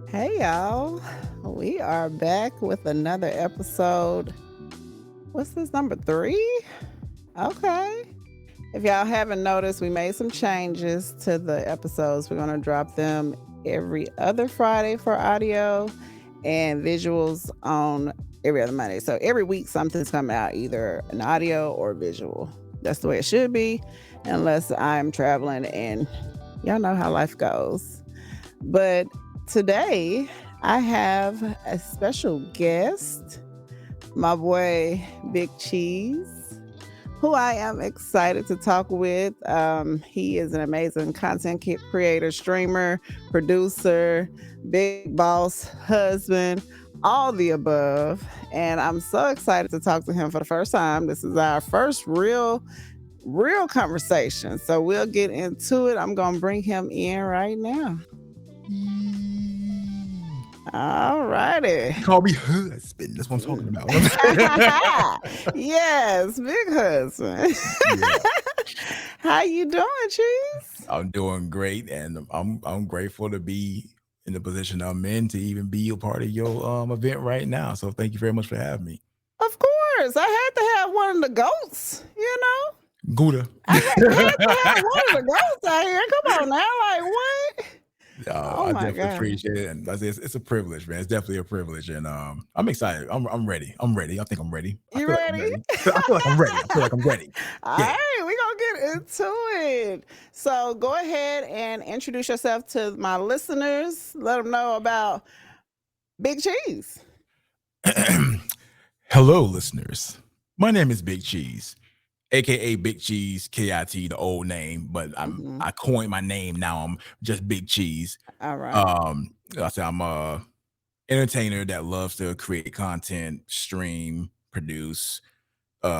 Hey y'all, we are back with another episode. What's this, number three? Okay. If y'all haven't noticed, we made some changes to the episodes. We're going to drop them every other Friday for audio and visuals on every other Monday. So every week, something's coming out, either an audio or visual. That's the way it should be, unless I'm traveling and y'all know how life goes. But today, I have a special guest, my boy Big Cheese, who I am excited to talk with. He is an amazing content creator, streamer, producer, big boss, husband, all the above. And I'm so excited to talk to him for the first time. This is our first real conversation. So we'll get into it. I'm going to bring him in right now. All righty. Call me husband. That's what I'm talking about. Yes, big husband. Yeah. How you doing, Cheese? I'm doing great, and I'm grateful to be in the position I'm in to even be a part of your event right now. So thank you very much for having me. Of course. I had to have one of the goats, you know? Gouda. I had to have one of the goats out here. Come on now. Like, what? I definitely appreciate it, and it's a privilege, man. It's definitely a privilege, and I'm excited. I'm ready. I'm ready. I think I'm ready. You ready? I feel like I'm ready. I feel like I'm ready. All right, we're gonna get into it. So go ahead and introduce yourself to my listeners. Let them know about Big Cheese. Hello, listeners. My name is Big Cheese, aka Big Cheese KIT, the old name, but I coined my name now. I'm just Big Cheese. All right. I say I'm a entertainer that loves to create content, stream, produce,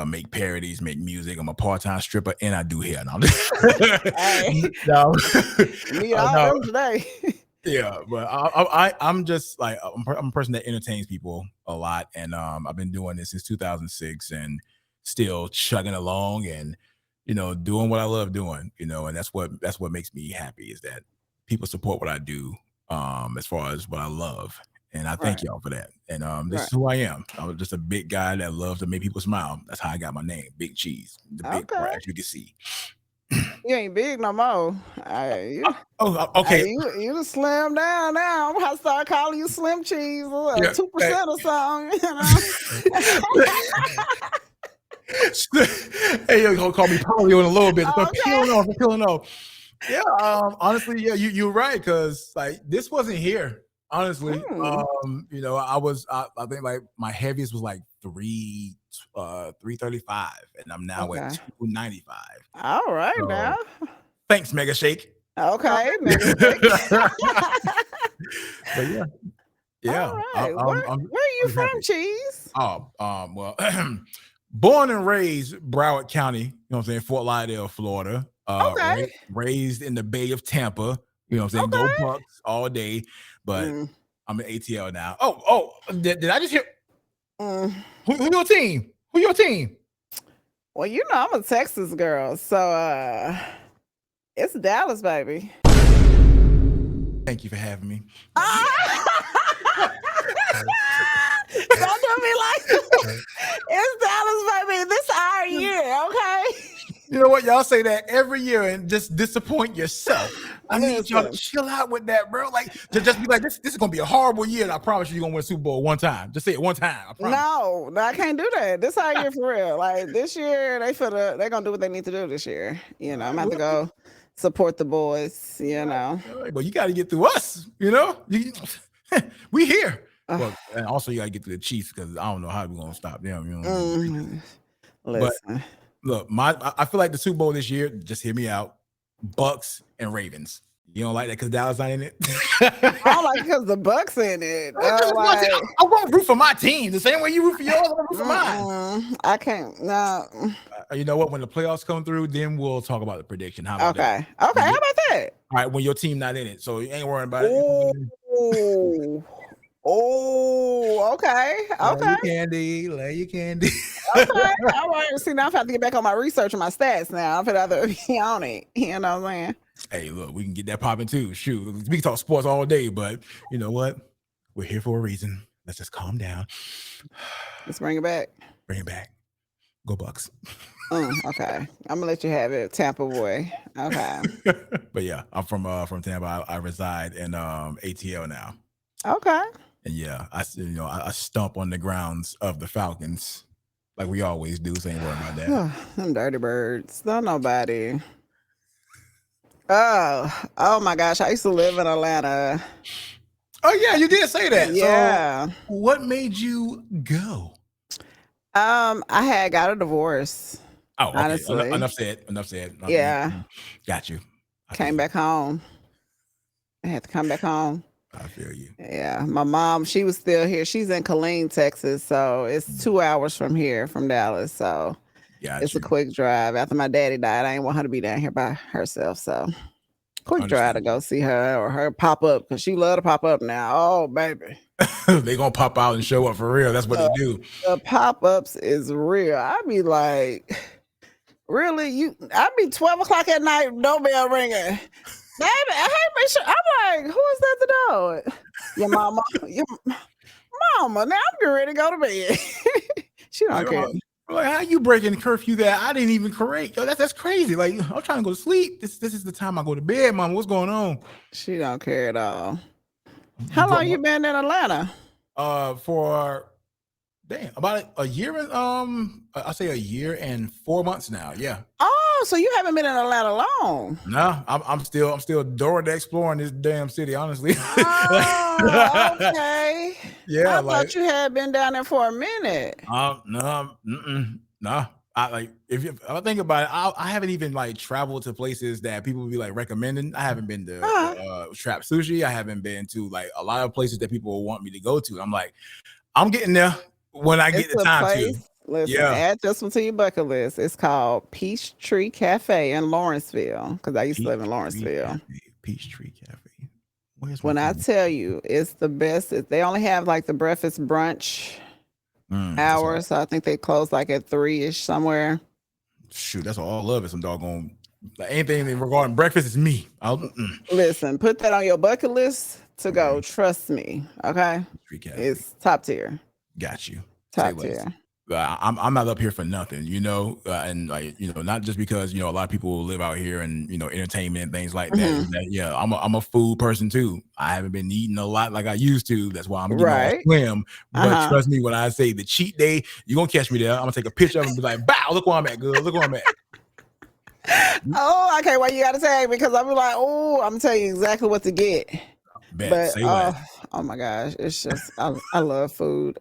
make parodies, make music. I'm a part-time stripper, and I do hair. No, Me all today. Yeah, but I'm just like I'm a person that entertains people a lot, and I've been doing this since 2006, and still chugging along, and doing what I love doing, and that's what makes me happy, is that people support what I do, as far as what I love, and I thank y'all for that. And this is who I am. I'm just a big guy that loves to make people smile. That's how I got my name, Big Cheese, the big part, as you can see. You ain't big no more. Okay. You just slim down now. I'm gonna start calling you Slim Cheese, 2% or something. Hey, you're gonna call me polio in a little bit. I'm peeling off. Yeah, honestly, yeah, you're right, because like this wasn't here. Honestly, I think like my heaviest was like 335, and I'm now at 295. All right, now. Thanks, Mega Shake. Okay, Mega Shake. But yeah. All right. Where are you from, Cheese? Well, born and raised Broward County, you know what I'm saying, Fort Lauderdale, Florida. Raised in the Bay of Tampa, you know what I'm saying, go Bucks all day, but I'm an ATL now. Oh, did I just hear? Who your team? Who your team? Well, I'm a Texas girl, so it's Dallas, baby. Thank you for having me. Don't do me like that. It's Dallas, baby. This our year, okay? You know what? Y'all say that every year and just disappoint yourself. I need y'all to chill out with that, bro. Like, just be like, this is gonna be a horrible year, and I promise you're gonna win Super Bowl one time. Just say it one time. I promise. No, I can't do that. This our year for real. Like this year, they're gonna do what they need to do this year. I'm gonna have to go support the boys. But you got to get through us. We here. Well, and also you got to get to the Chiefs, because I don't know how we're gonna stop them. Listen. Look, I feel like the Super Bowl this year, just hear me out, Bucks and Ravens. You don't like that because Dallas not in it? I don't like it because the Bucks in it. I won't root for my team the same way you root for yours. I won't root for mine. I can't. No. You know what? When the playoffs come through, then we'll talk about the prediction. How about that? Okay. How about that? All right. When your team not in it, so you ain't worrying about it. Okay. Lay your candy. Okay. All right. See, now I'm have to get back on my research and my stats now. I'm gonna have to be on it. You know what I'm saying? Hey, look, we can get that popping too. Shoot, we can talk sports all day, but you know what? We're here for a reason. Let's just calm down. Let's bring it back. Bring it back. Go Bucks. Okay. I'm gonna let you have it, Tampa boy. Okay. But yeah, I'm from Tampa. I reside in ATL now. Okay. And yeah, I stomp on the grounds of the Falcons like we always do. So ain't worried about that. Them dirty birds. Don't nobody. Oh my gosh. I used to live in Atlanta. Oh yeah, you did say that. Yeah. So what made you go? I had got a divorce. Oh, okay. Honestly. Enough said. Enough said. Yeah. Got you. Came back home. I had to come back home. I feel you. Yeah. My mom, she was still here. She's in Killeen, Texas. So it's 2 hours from here, from Dallas. So it's a quick drive. After my daddy died, I didn't want her to be down here by herself. So quick drive to go see her or her pop up, because she love to pop up now. Oh, baby. They gonna pop out and show up for real. That's what they do. The pop-ups is real. I be like, really? I be 12 o'clock at night, doorbell ringing. Baby, I'm like, who is that at the door? Your mama. Your mama. Now I'm getting ready to go to bed. She don't care. Like, how you breaking curfew that I didn't even correct? Yo, that's crazy. Like, I'm trying to go to sleep. This is the time I go to bed, mama. What's going on? She don't care at all. How long you been in Atlanta? For about a year and I say a year and 4 months now. Yeah. Oh, so you haven't been in Atlanta long? No, I'm still door to exploring this damn city, honestly. Oh, okay. Yeah, I thought you had been down there for a minute. No. If I think about it, I haven't even like traveled to places that people would be like recommending. I haven't been to Trap Sushi. I haven't been to like a lot of places that people want me to go to. I'm like, I'm getting there when I get the time to. Listen, add this one to your bucket list. It's called Peachtree Cafe in Lawrenceville, because I used to live in Lawrenceville. Peachtree Cafe. When I tell you, it's the best. They only have like the breakfast brunch hours. So I think they close like at 3-ish somewhere. Shoot, that's all I love is some doggone anything regarding breakfast is me. Listen, put that on your bucket list to go. Trust me. Okay. It's top tier. Got you. Top tier. I'm not up here for nothing, and like, not just because, a lot of people live out here and, entertainment and things like that. Yeah, I'm a food person too. I haven't been eating a lot like I used to. That's why I'm getting all slim. But trust me when I say the cheat day, you're going to catch me there. I'm going to take a picture of it and be like, bow, look where I'm at, girl. Look where I'm at. Oh, okay. Well, you got to tag me, because I'm like, oh, I'm telling you exactly what to get. But oh my gosh, it's just I love food.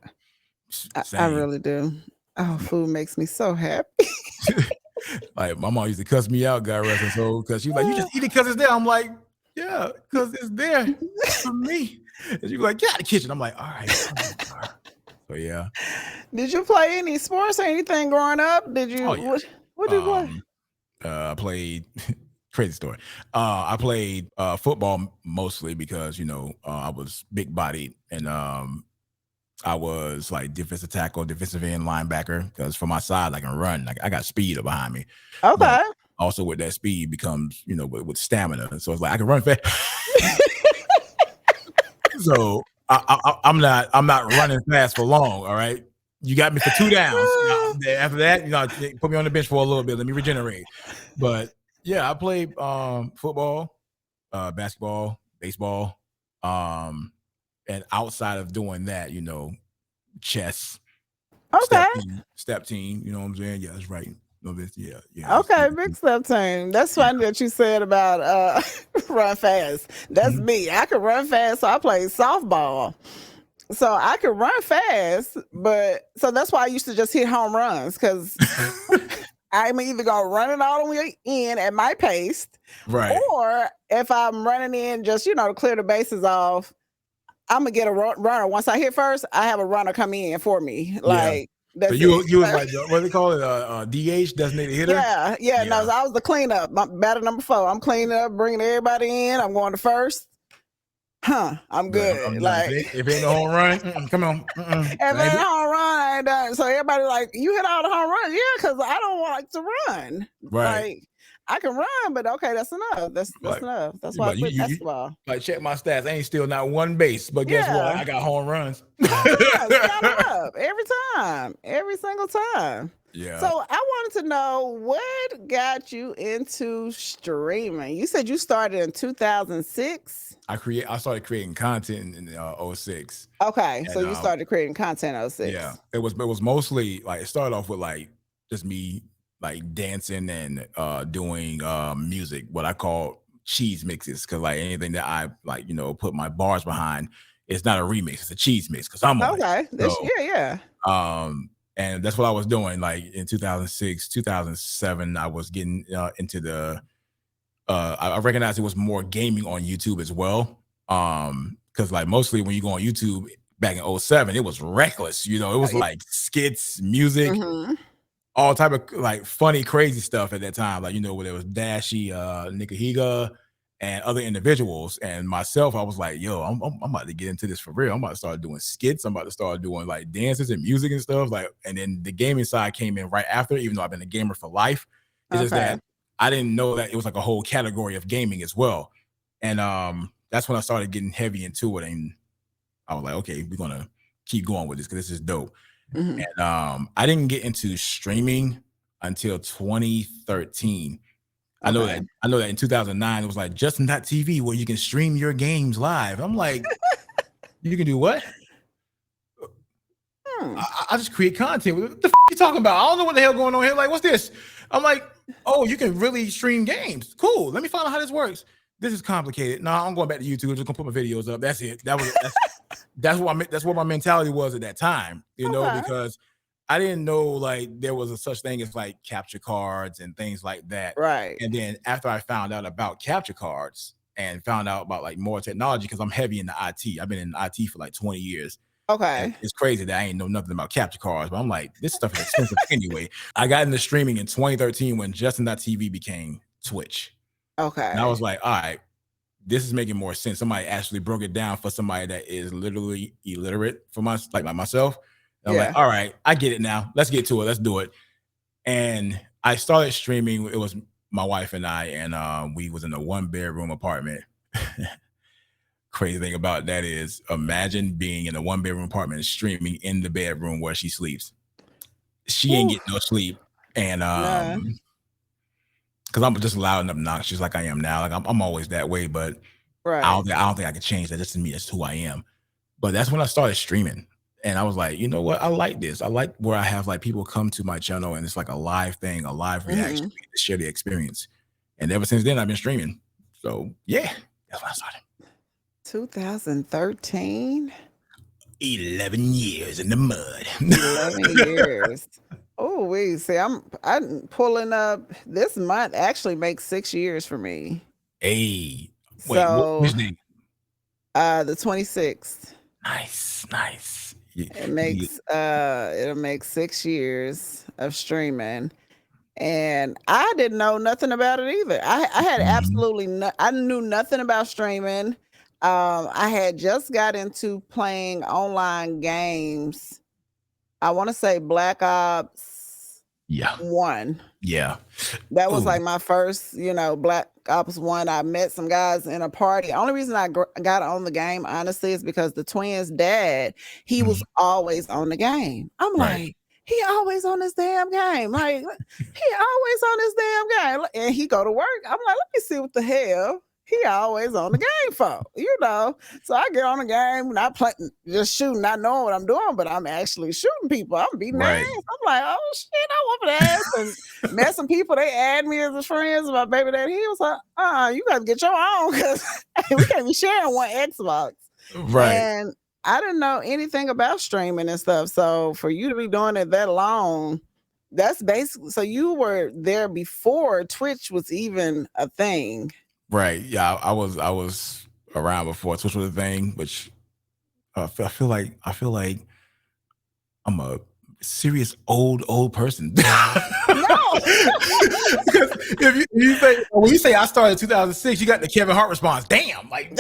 I really do. Oh, food makes me so happy. Like my mom used to cuss me out, God rest her soul, because she was like, "You just eat it because it's there." I'm like, "Yeah, because it's there for me." And she was like, "Get out of the kitchen." I'm like, "All right." So yeah. Did you play any sports or anything growing up? Did you? What did you play? I played. Crazy story. I played football mostly because I was big bodied and I was like defensive tackle, defensive end, linebacker, because for my side I can run. Like I got speed behind me. Okay. But also with that speed becomes with stamina. So it's like I can run fast. So I'm not running fast for long. All right. You got me for 2 downs. After that, put me on the bench for a little bit. Let me regenerate. But yeah, I played football, basketball, baseball, and outside of doing that, chess, step team, you know what I'm saying? Yeah, that's right. Yeah. Okay, big step team. That's funny that you said about run fast. That's me. I can run fast, so I played softball. So I could run fast, but so that's why I used to just hit home runs, because I'm either gonna run it all the way in at my pace, right? Or if I'm running in just to clear the bases off, I'm gonna get a runner. Once I hit first, I have a runner come in for me. Like that's so you was like what do they call it? DH, designated hitter. Yeah. No, I was the cleanup. Batter number 4. I'm cleaning up, bringing everybody in. I'm going to first. I'm good. I'm like, if ain't no home run, come on. If ain't a home run, I ain't done. So everybody like, you hit all the home runs, yeah, because I don't want to run. Right. Like, I can run, but okay, that's enough. That's Like, enough. That's why I but quit you basketball. like check my stats. I ain't still not one base, but guess what? Yeah, I got home runs. home runs, count 'em up every time, every single time. Yeah, So I wanted to know what got you into streaming. You said you started in 2006. I started creating content in '06. Okay, so And you started creating content in yeah, '06. it was mostly like it started off with like just me like dancing and doing music, what I call cheese mixes, because like anything that I like, put my bars behind, it's not a remix, it's a cheese mix because I'm on it. Okay, this So yeah. and that's what I was doing. Like in 2006, 2007, I was getting into the I recognized it was more gaming on YouTube as well. Because like mostly when you go on YouTube back in '07, it was reckless. It was Yeah. like skits, music, Mhm. all type of like funny, crazy stuff at that time. Like, where there was Dashy, Nikahiga, and other individuals. And myself, I was like, yo, I'm about to get into this for real. I'm about to start doing skits. I'm about to start doing like dances and music and stuff. Like, and then the gaming side came in right after, even though I've been a gamer for life. It's just Okay. that I didn't know that it was like a whole category of gaming as well. And that's when I started getting heavy into it. And I was like, okay, we're gonna keep going with this because this is dope. Mhm. And I didn't get into streaming until 2013. I know that Okay. I know that in 2009 it was like Justin.tv where you can stream your games live. I'm like, you can do what? Hmm. I just create content. What the you talking about? I don't know what the hell going on here. Like, what's this? I'm like, oh, you can really stream games. Cool. Let me find out how this works. This is complicated. No, I'm going back to YouTube. I'm just gonna put my videos up. That's it. That's what my mentality was at that time. Okay. Because I didn't know like there was a such thing as like capture cards and things like that. Right. And then after I found out about capture cards and found out about like more technology, because I'm heavy in the IT. I've been in IT for like 20 years. And Okay. it's crazy that I ain't know nothing about capture cards, but I'm like, this stuff is expensive anyway. I got into streaming in 2013 when Justin.tv became Twitch. And I Okay. was like, all right, this is making more sense. Somebody actually broke it down for somebody that is literally illiterate for like myself. And I'm like, Yeah. all right, I get it now. Let's get to it. Let's do it. And I started streaming. It was my wife and I, and we was in a 1-bedroom apartment. Crazy thing about that is imagine being in a 1-bedroom apartment and streaming in the bedroom where she sleeps. She ain't Whew. getting no sleep. And Nah. because I'm just loud and obnoxious like I am now. Like I'm always that way, but Right. I don't think I can change that. Just to me, that's who I am. But that's when I started streaming. And I was like, you know what? I like this. I like where I have like people come to my channel and it's like a live thing, a live reaction. Mhm. We get to share the experience. And ever since then, I've been streaming. So yeah, that's when I started. 2013. 11 years in the mud. 11 years. Oh, we see. I'm pulling up this month. Actually, makes 6 years for me. Hey, wait, So, which name? the 26th. Nice. It'll make 6 years of streaming. And I didn't know nothing about it either. I had Mhm. absolutely I knew nothing about streaming. I had just got into playing online games. I want to say Black Ops Yeah. 1. Yeah. That was Oh, like my first, Black Ops 1. I met some guys in a party. Only reason I got on the game, honestly, is because the twins' dad, he was mhm, always on the game. I'm right. like, he always on this damn game. Like, he always on this damn game. And he go to work. I'm like, let me see what the hell he always on the game for. So I get on the game, not playing, just shooting, not knowing what I'm doing, but I'm actually shooting people. I'm beating their ass. Right. I'm like, oh shit, I whoop their ass. And met some people, they add me as a friends. My baby daddy, he was like, you gotta get your own because we can't be sharing one Xbox. Right. And I didn't know anything about streaming and stuff. So for you to be doing it that long, that's basically so you were there before Twitch was even a thing. Right. Yeah. I was around before Twitch was a thing, which I feel like I'm a serious old person. No. Because if you say when you say I started in 2006, you got the Kevin Hart response. Damn, like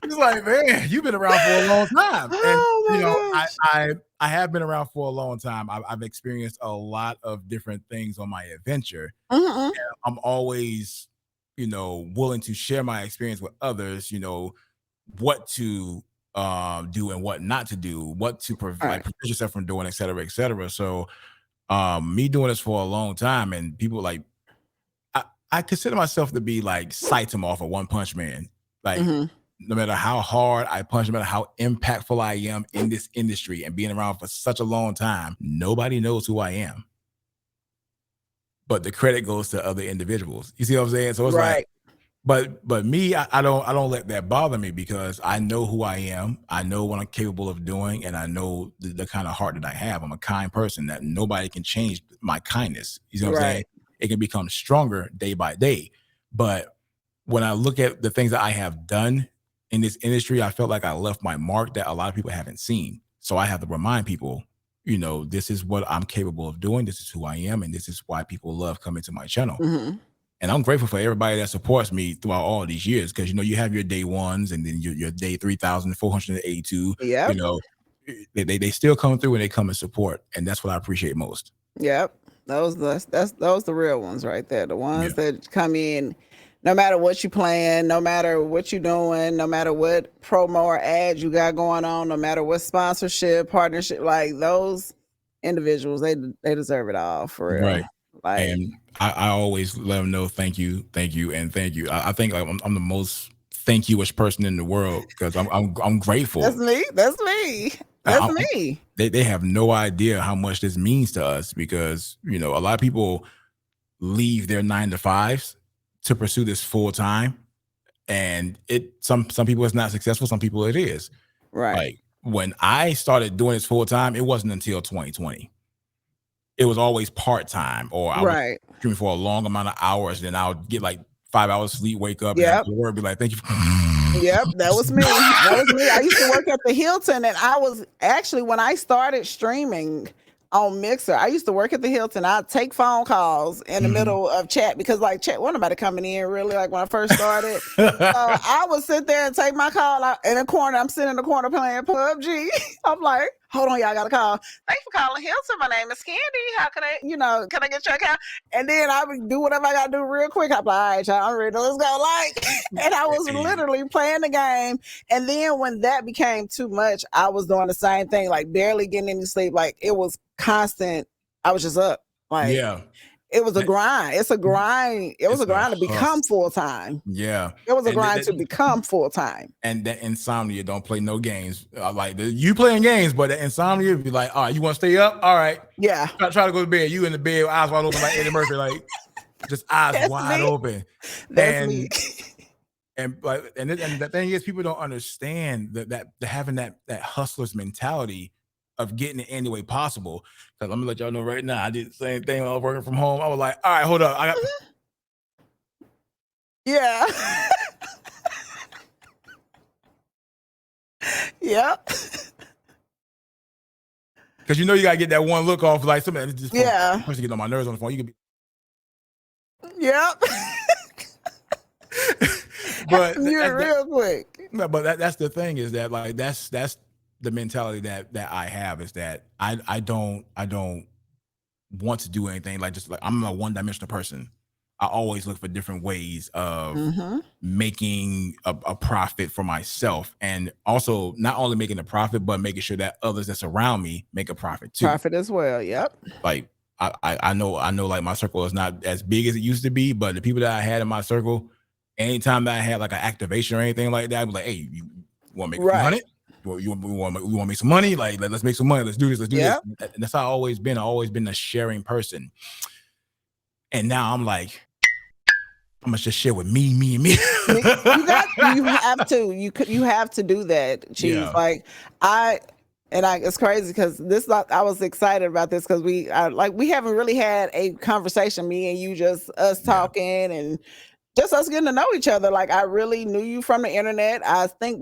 it's like, man, you've been around for a long time. And Oh my gosh. I have been around for a long time. I've experienced a lot of different things on my adventure. Mhm. I'm always, willing to share my experience with others, what to do and what not to do, what to like Right. prevent yourself from doing, et cetera, et cetera. So me doing this for a long time and people like I, I consider myself to be like Saitama off a One Punch Man. Like Mhm. no matter how hard I punch, no matter how impactful I am in this industry and being around for such a long time, nobody knows who I am. But the credit goes to other individuals. You see what I'm saying? So it's like, Right. but me, I don't let that bother me because I know who I am. I know what I'm capable of doing, and I know the kind of heart that I have. I'm a kind person that nobody can change my kindness. You see what I'm saying? Right. It can become stronger day by day. But when I look at the things that I have done in this industry, I felt like I left my mark that a lot of people haven't seen. So I have to remind people, this is what I'm capable of doing. This is who I am, and this is why people love coming to my channel. Mhm. And I'm grateful for everybody that supports me throughout all these years because you have your day ones and then your day 3,482. You Yep. know, they still come through and they come and support, and that's what I appreciate most. Yep. That's those the real ones right there. The Yeah, ones that come in no matter what you plan, no matter what you're doing, no matter what promo or ad you got going on, no matter what sponsorship, partnership, like those individuals, they deserve it all for real. right. Like And I always let them know thank you, and thank you. I think like, I'm the most thank you-ish person in the world because I'm that's grateful. me. That's me. That's me. They have no idea how much this means to us because a lot of people leave their 9 to 5s to pursue this full time, and some people it's not successful, some people it is. Right. Like when I started doing this full time, it wasn't until 2020. It was always part time, or I was Right. streaming for a long amount of hours, then I would get like 5 hours sleep, wake up, and then Yep. go to work, be like, "Thank you." Yep, that was me. That was me. I used to work at the Hilton, and I was actually when I started streaming on Mixer, I used to work at the Hilton. I'd take phone calls in the Mhm. middle of chat because like chat wasn't nobody coming in really like when I first started. So I would sit there and take my call out in the corner. I'm sitting in the corner playing PUBG. I'm like, hold on, y'all got a call. Thanks for calling Hilton. My name is Candy. How can can I get your account? And then I would do whatever I gotta do real quick. I'm like, all right, y'all, I'm ready. Let's go. Like, and I was Hey, literally playing the game. And then when that became too much, I was doing the same thing, like barely getting any sleep. Like it was constant. I was just up. Like yeah, it was a that grind. It's a grind. It was it's a a grind to become hustle. full time. Yeah, It was a and grind to become full time. that insomnia don't play no games. Like you playing games, but the insomnia be like, all right, you want to stay up? All right, Yeah, try to go to bed. You in the bed, eyes wide open like Eddie Murphy, like just eyes that's wide me. open. That's me. And and the thing is, people don't understand that having that hustler's mentality of getting it any way possible. Because I'm gonna let y'all know right now, I did the same thing when I was working from home. I was like, all right, hold up, I got Yeah. Yep. because you gotta get that one look off, like somebody just phone Yeah. person get on my nerves on the phone. You can be, Yep. but You're real quick. that's the thing is that like that's the mentality that I have is that I don't want to do anything like just like I'm a one-dimensional person. I always look for different ways of Mm-hmm. making a profit for myself and also not only making a profit but making sure that others that's around me make a profit too. Profit as well. Yep. Like I know like my circle is not as big as it used to be, but the people that I had in my circle, anytime that I had like an activation or anything like that, I'd be like, hey, you want to make a few Right. hundred? We want to make some money? Like let's make some money. Let's do this. Let's do this. Yep. And that's how I've always been. I've always been a sharing person. And now I'm like, I'm gonna just share with me, and me. You have to you have to do that, Chief. Yeah. Like it's crazy because I was excited about this because we haven't really had a conversation, me and you, just us Yeah. talking and just us getting to know each other. Like I really knew you from the internet. I seen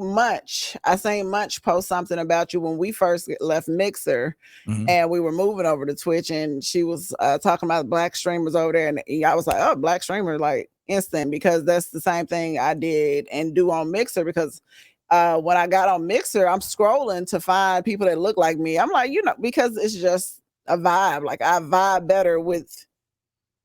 Munch post something about you when we first left Mixer Mhm. and we were moving over to Twitch, and she was talking about black streamers over there, and I was like, oh, black streamer, like instant, because that's the same thing I did and do on Mixer because When I got on Mixer, I'm scrolling to find people that look like me. I'm like, because it's just a vibe. Like I vibe better with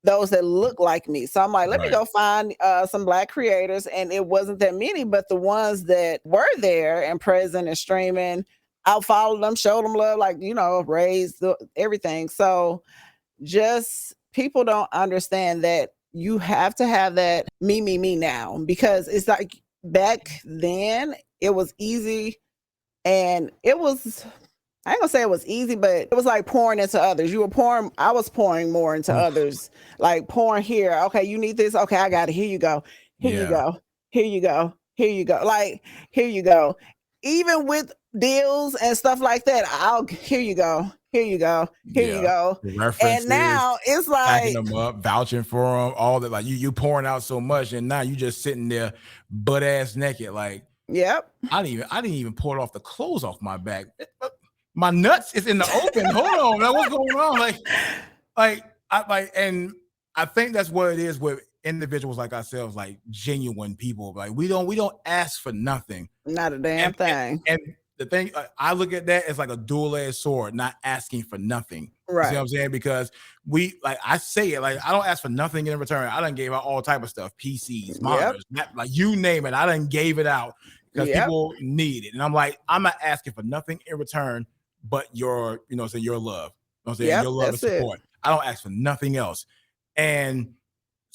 those that look like me. So I'm like, let me Right. go find some black creators. And it wasn't that many, but the ones that were there and present and streaming, I'll follow them, show them love, like, raise everything. So just people don't understand that you have to have that me now, because it's like back then it was easy, and it was, I ain't gonna say it was easy, but it was like pouring into others. I was pouring more into Oof. others, like pouring here. Okay, you need this. Okay, I got it. Here you go. Here you Yeah. go. Here you go. Here you go. Like, here you go. Even with deals and stuff like that, here you go. Here you go. Here you Yeah. go. The And references, now it's backing like, them up, vouching for them, all that. Like you pouring out so much, and now you just sitting there butt ass naked. Like yep. I didn't even pull off the clothes off my back. My nuts is in the open. Hold on, man. What's going on? And I think that's what it is with individuals like ourselves, like genuine people. Like we don't ask for nothing. Not a damn And and, thing. and the thing I look at that as like a dual-edged sword, not asking for nothing. You see what Right. I'm saying? Because I say it like I don't ask for nothing in return. I done gave out all type of stuff, PCs, Yep. monitors, like you name it. I done gave it out because Yep. people need it, and I'm like, I'm not asking for nothing in return, but your love. You know what I'm saying, Yep. your love and That's it. support. I don't ask for nothing else, and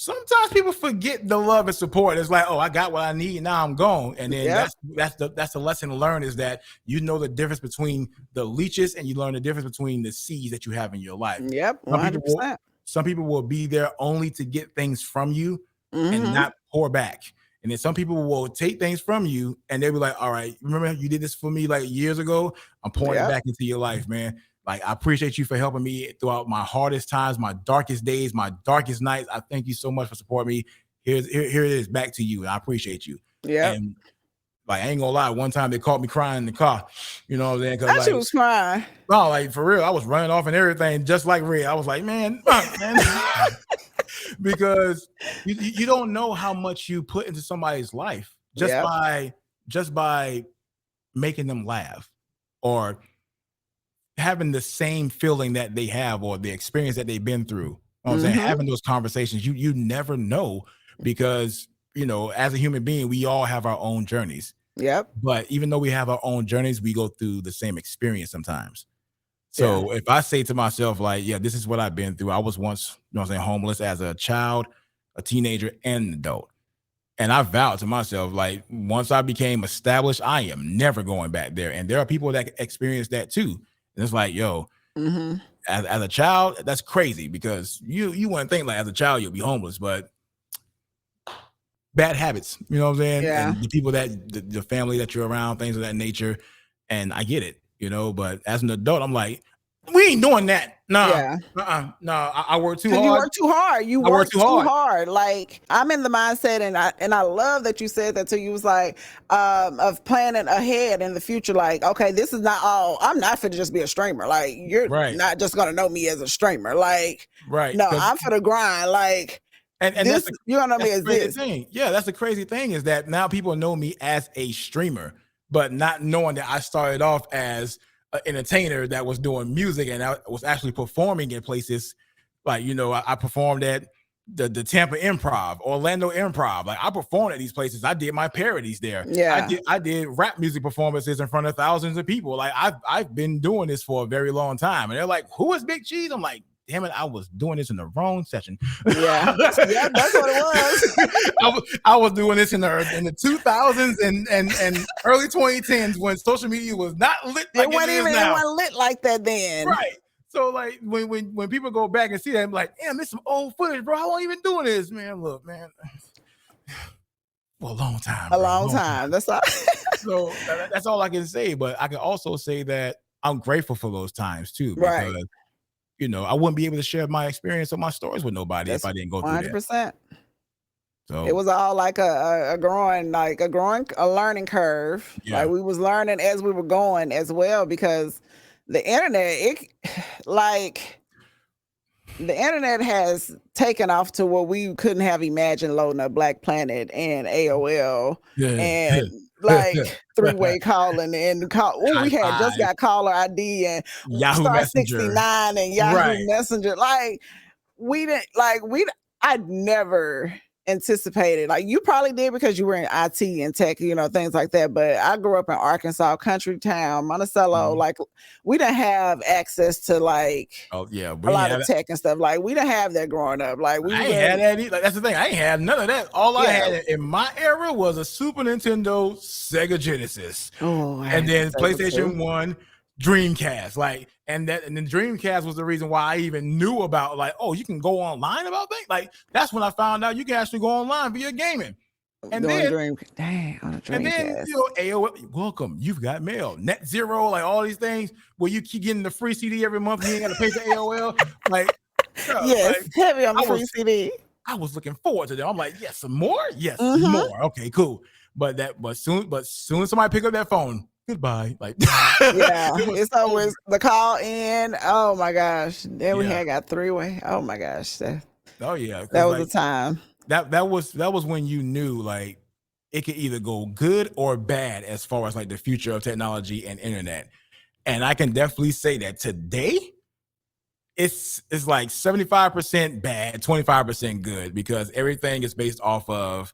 sometimes people forget the love and support. It's like, oh, I got what I need, now I'm gone. And then Yep. that's the lesson to learn, is that you know the difference between the leeches, and you learn the difference between the seeds that you have in your life. Yep. Some people will 100%. some people will be there only to get things from you and Mm-hmm. not pour back. And then some people will take things from you and they'll be like, all right, remember you did this for me like years ago? I'm pouring it Yep. back into your life, man. Like, I appreciate you for helping me throughout my hardest times, my darkest days, my darkest nights. I thank you so much for supporting me. Here it is, back to you. And I appreciate you. Yep. And like, I ain't gonna lie, one time they caught me crying in the car. You know what I'm saying? Because Now she like, was crying. no, like for real, I was running off and everything, just like Red. I was like, man, man. Because you don't know how much you put into somebody's life Yep. just by making them laugh, or having the same feeling that they have, or the experience that they've been through. You know what I'm saying? Mm-hmm. Having those conversations, you never know, because as a human being, we all have our own journeys. Yep. But even though we have our own journeys, we go through the same experience sometimes. Yeah. So if I say to myself, like, yeah, this is what I've been through. I was once, I'm saying, homeless as a child, a teenager, and an adult. And I vowed to myself, like, once I became established, I am never going back there. And there are people that experience that too. And it's like, yo, Mm-hmm. as a child, that's crazy, because you wouldn't think like as a child you'll be homeless, but bad habits, you know what I'm saying? Yeah. And the people the family that you're around, things of that nature. And I get it, but as an adult, I'm like, we ain't doing that. Nah, Yeah. nah. I work too Because you hard. work too hard. You I work work too too hard. hard. Like, I'm in the mindset, and I love that you said that too. You was like, of planning ahead in the future. Like, okay, this is not all. I'm not fit to just be a streamer. Like, you're Right, not just gonna know me as a streamer. Like, right. no, Because I'm for the grind. Like, and this, you're gonna know me that's the as crazy this. thing. Yeah, that's the crazy thing, is that now people know me as a streamer, but not knowing that I started off as an entertainer that was doing music, and I was actually performing in places. Like, I performed at the Tampa Improv, Orlando Improv. Like, I performed at these places. I did my parodies there. Yeah. I did rap music performances in front of thousands of people. Like, I've been doing this for a very long time. And they're like, who is Big Cheese? I'm like, damn it, I was doing this in the wrong session. Yeah. Yep. That's what it was. I was doing this in the 2000s and early 2010s, when social media was not lit like it is It now. wasn't lit like that then. Right. So like when people go back and see that, I'm like, damn, this some old footage, bro. How long you been doing this, man? Look, man, for a long time, A bro. long Long time. time. That's all. So that's all I can say. But I can also say that I'm grateful for those times too, Right. because I wouldn't be able to share my experience or my stories with nobody if That's I didn't go through that. 100%. It So was all like a learning curve. Like, yeah, we was learning as we were going as well, because the internet, like the internet has taken off to what we couldn't have imagined, loading up Black Planet and AOL yeah, and like three-way calling and call. Oh, High we had just five, got caller ID and Yahoo star Messenger. 69 and Yahoo Right. Messenger. Like we didn't like we I'd never anticipated, like you probably did because you were in IT and tech, things like that. But I grew up in Arkansas, country town, Monticello. Mhm. Like we didn't have access to like Oh, yeah, a we ain't lot of have tech and stuff. Like we didn't have that growing up. Like we I was ain't had in, that either. Like, that's the thing. I ain't had none of that. All I yeah. had in my era was a Super Nintendo, Sega Genesis, Oh, I and had then that Sega too. PlayStation 1, Dreamcast. Like, and then Dreamcast was the reason why I even knew about, like, oh, you can go online about things. Like, that's when I found out you can actually go online via gaming. And Doing then Dream, dang, on a Dreamcast. AOL, welcome, you've got mail, Net Zero, like all these things where you keep getting the free CD every month. You ain't got to pay for AOL. Like, Yes, like heavy on the I free was CD. I was looking forward to them. I'm like, yes, some more, yes, Mm-hmm. more. Okay, cool. But soon as somebody pick up that phone, goodbye. Like, Yeah, it was it's over. always the call in. Oh my gosh. Then we Yeah. had got three-way. Oh my gosh. Oh yeah, That because was a like time. that was when you knew like it could either go good or bad as far as like the future of technology and internet. And I can definitely say that today it's like 75% bad, 25% good, because everything is based off of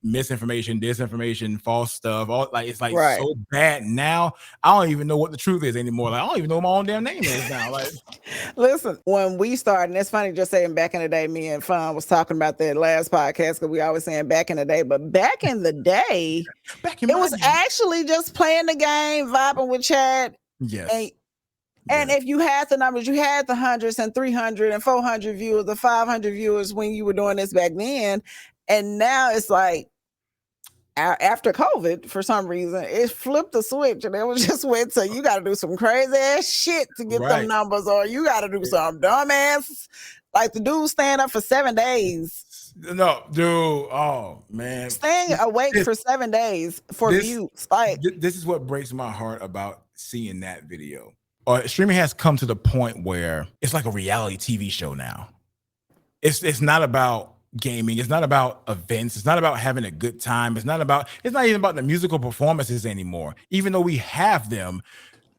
misinformation, disinformation, false stuff. All like it's like Right. so bad now. I don't even know what the truth is anymore. Like I don't even know what my own damn name is now. Like Listen, when we started, and it's funny just saying back in the day, me and Fun was talking about that last podcast because we always saying back in the day, but back in the day, back in it my was day. actually just playing the game, vibing with chat. Yes. And Yes. if you had the numbers, you had the hundreds and 300 and 400 viewers, the 500 viewers when you were doing this back then. And now it's like after COVID, for some reason, it flipped the switch and it was just went to you got to do some crazy ass shit to get them Right. numbers, or you got to do some dumbass. Like the dude stand up for 7 days. No, dude. Oh man. Staying awake for 7 days for This views. Like, this is what breaks my heart about seeing that video. Streaming has come to the point where it's like a reality TV show now. It's not about gaming. It's not about events. It's not about having a good time. It's not even about the musical performances anymore. Even though we have them,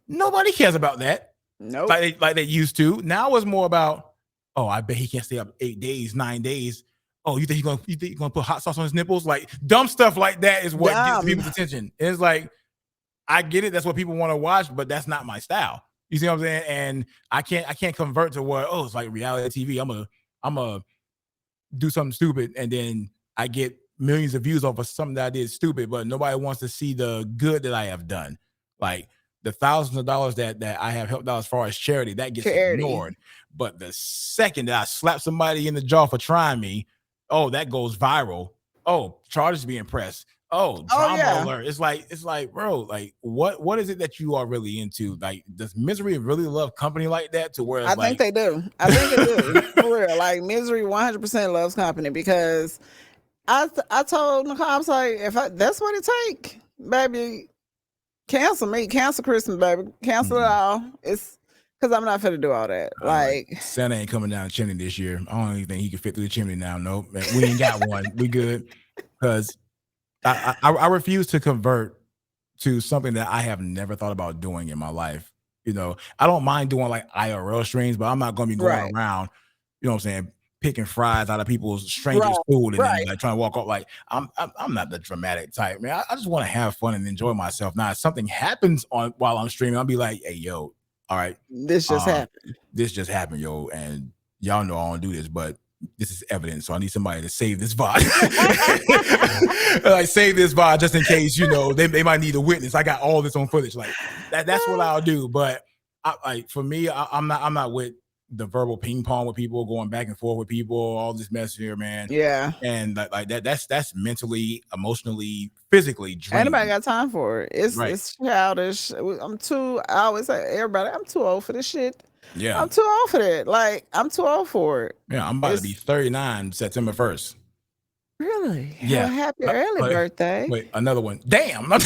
nobody cares about that. nope. Like they used to. Now it's more about, oh, I bet he can't stay up 8 days, 9 days. Oh, you think he's gonna put hot sauce on his nipples? Like dumb stuff like that is what gets Dumb. people's attention. It's like, I get it, that's what people want to watch, but that's not my style. You see what I'm saying? And I can't convert to what, oh, it's like reality TV. I'm a do something stupid and then I get millions of views off of something that I did stupid, but nobody wants to see the good that I have done. Like the thousands of dollars that I have helped out as far as charity, that gets Charity. ignored. But the second that I slap somebody in the jaw for trying me, oh, that goes viral. Oh, charges being pressed. Oh, drama yeah. alert. It's like, bro, like what is it that you are really into? Like, does Misery really love company like that to where it's I think they do. I think they do. For real. Like Misery 100% loves company because I told Nicole, I was like, that's what it take, baby, cancel me, cancel Christmas, baby, cancel it all. It's because I'm not finna do all that. Like Santa ain't coming down the chimney this year. I don't even think he can fit through the chimney now. Nope, we ain't got one. We good because I refuse to convert to something that I have never thought about doing in my life. You know, I don't mind doing like IRL streams, but I'm not going to be going Right. around, you know what I'm saying, picking fries out of people's strangers' food and then like trying to walk off. Like I'm not the dramatic type, man. I just want to have fun and enjoy myself. Now, if something happens while I'm streaming, I'll be like, hey, yo, all right, this just happened. This just happened, yo, and y'all know I don't do this, but this is evidence, so I need somebody to save this VOD. Like save this VOD just in case, you know, they might need a witness. I got all this on footage. Like that's what I'll do. But for me, I'm not with the verbal ping pong with people, going back and forth with people, all this mess here, man. Yeah. And like that's mentally, emotionally, physically draining. Anybody got time for it? It's childish. I always say everybody, I'm too old for this shit. Yeah. I'm too old for that. Like, I'm too old for it. Yeah, I'm about to be 39 September 1st. Really? Yeah. Well, happy early birthday. Wait, another one. Damn. No,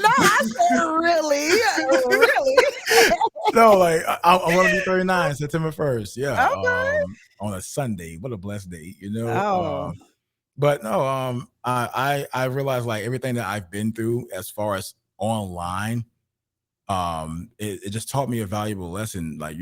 I said really. Really? No, like I want to be 39 September 1st. Yeah. Okay. On a Sunday. What a blessed day, you know. Oh. But no, I realized like everything that I've been through as far as online, it just taught me a valuable lesson. Like,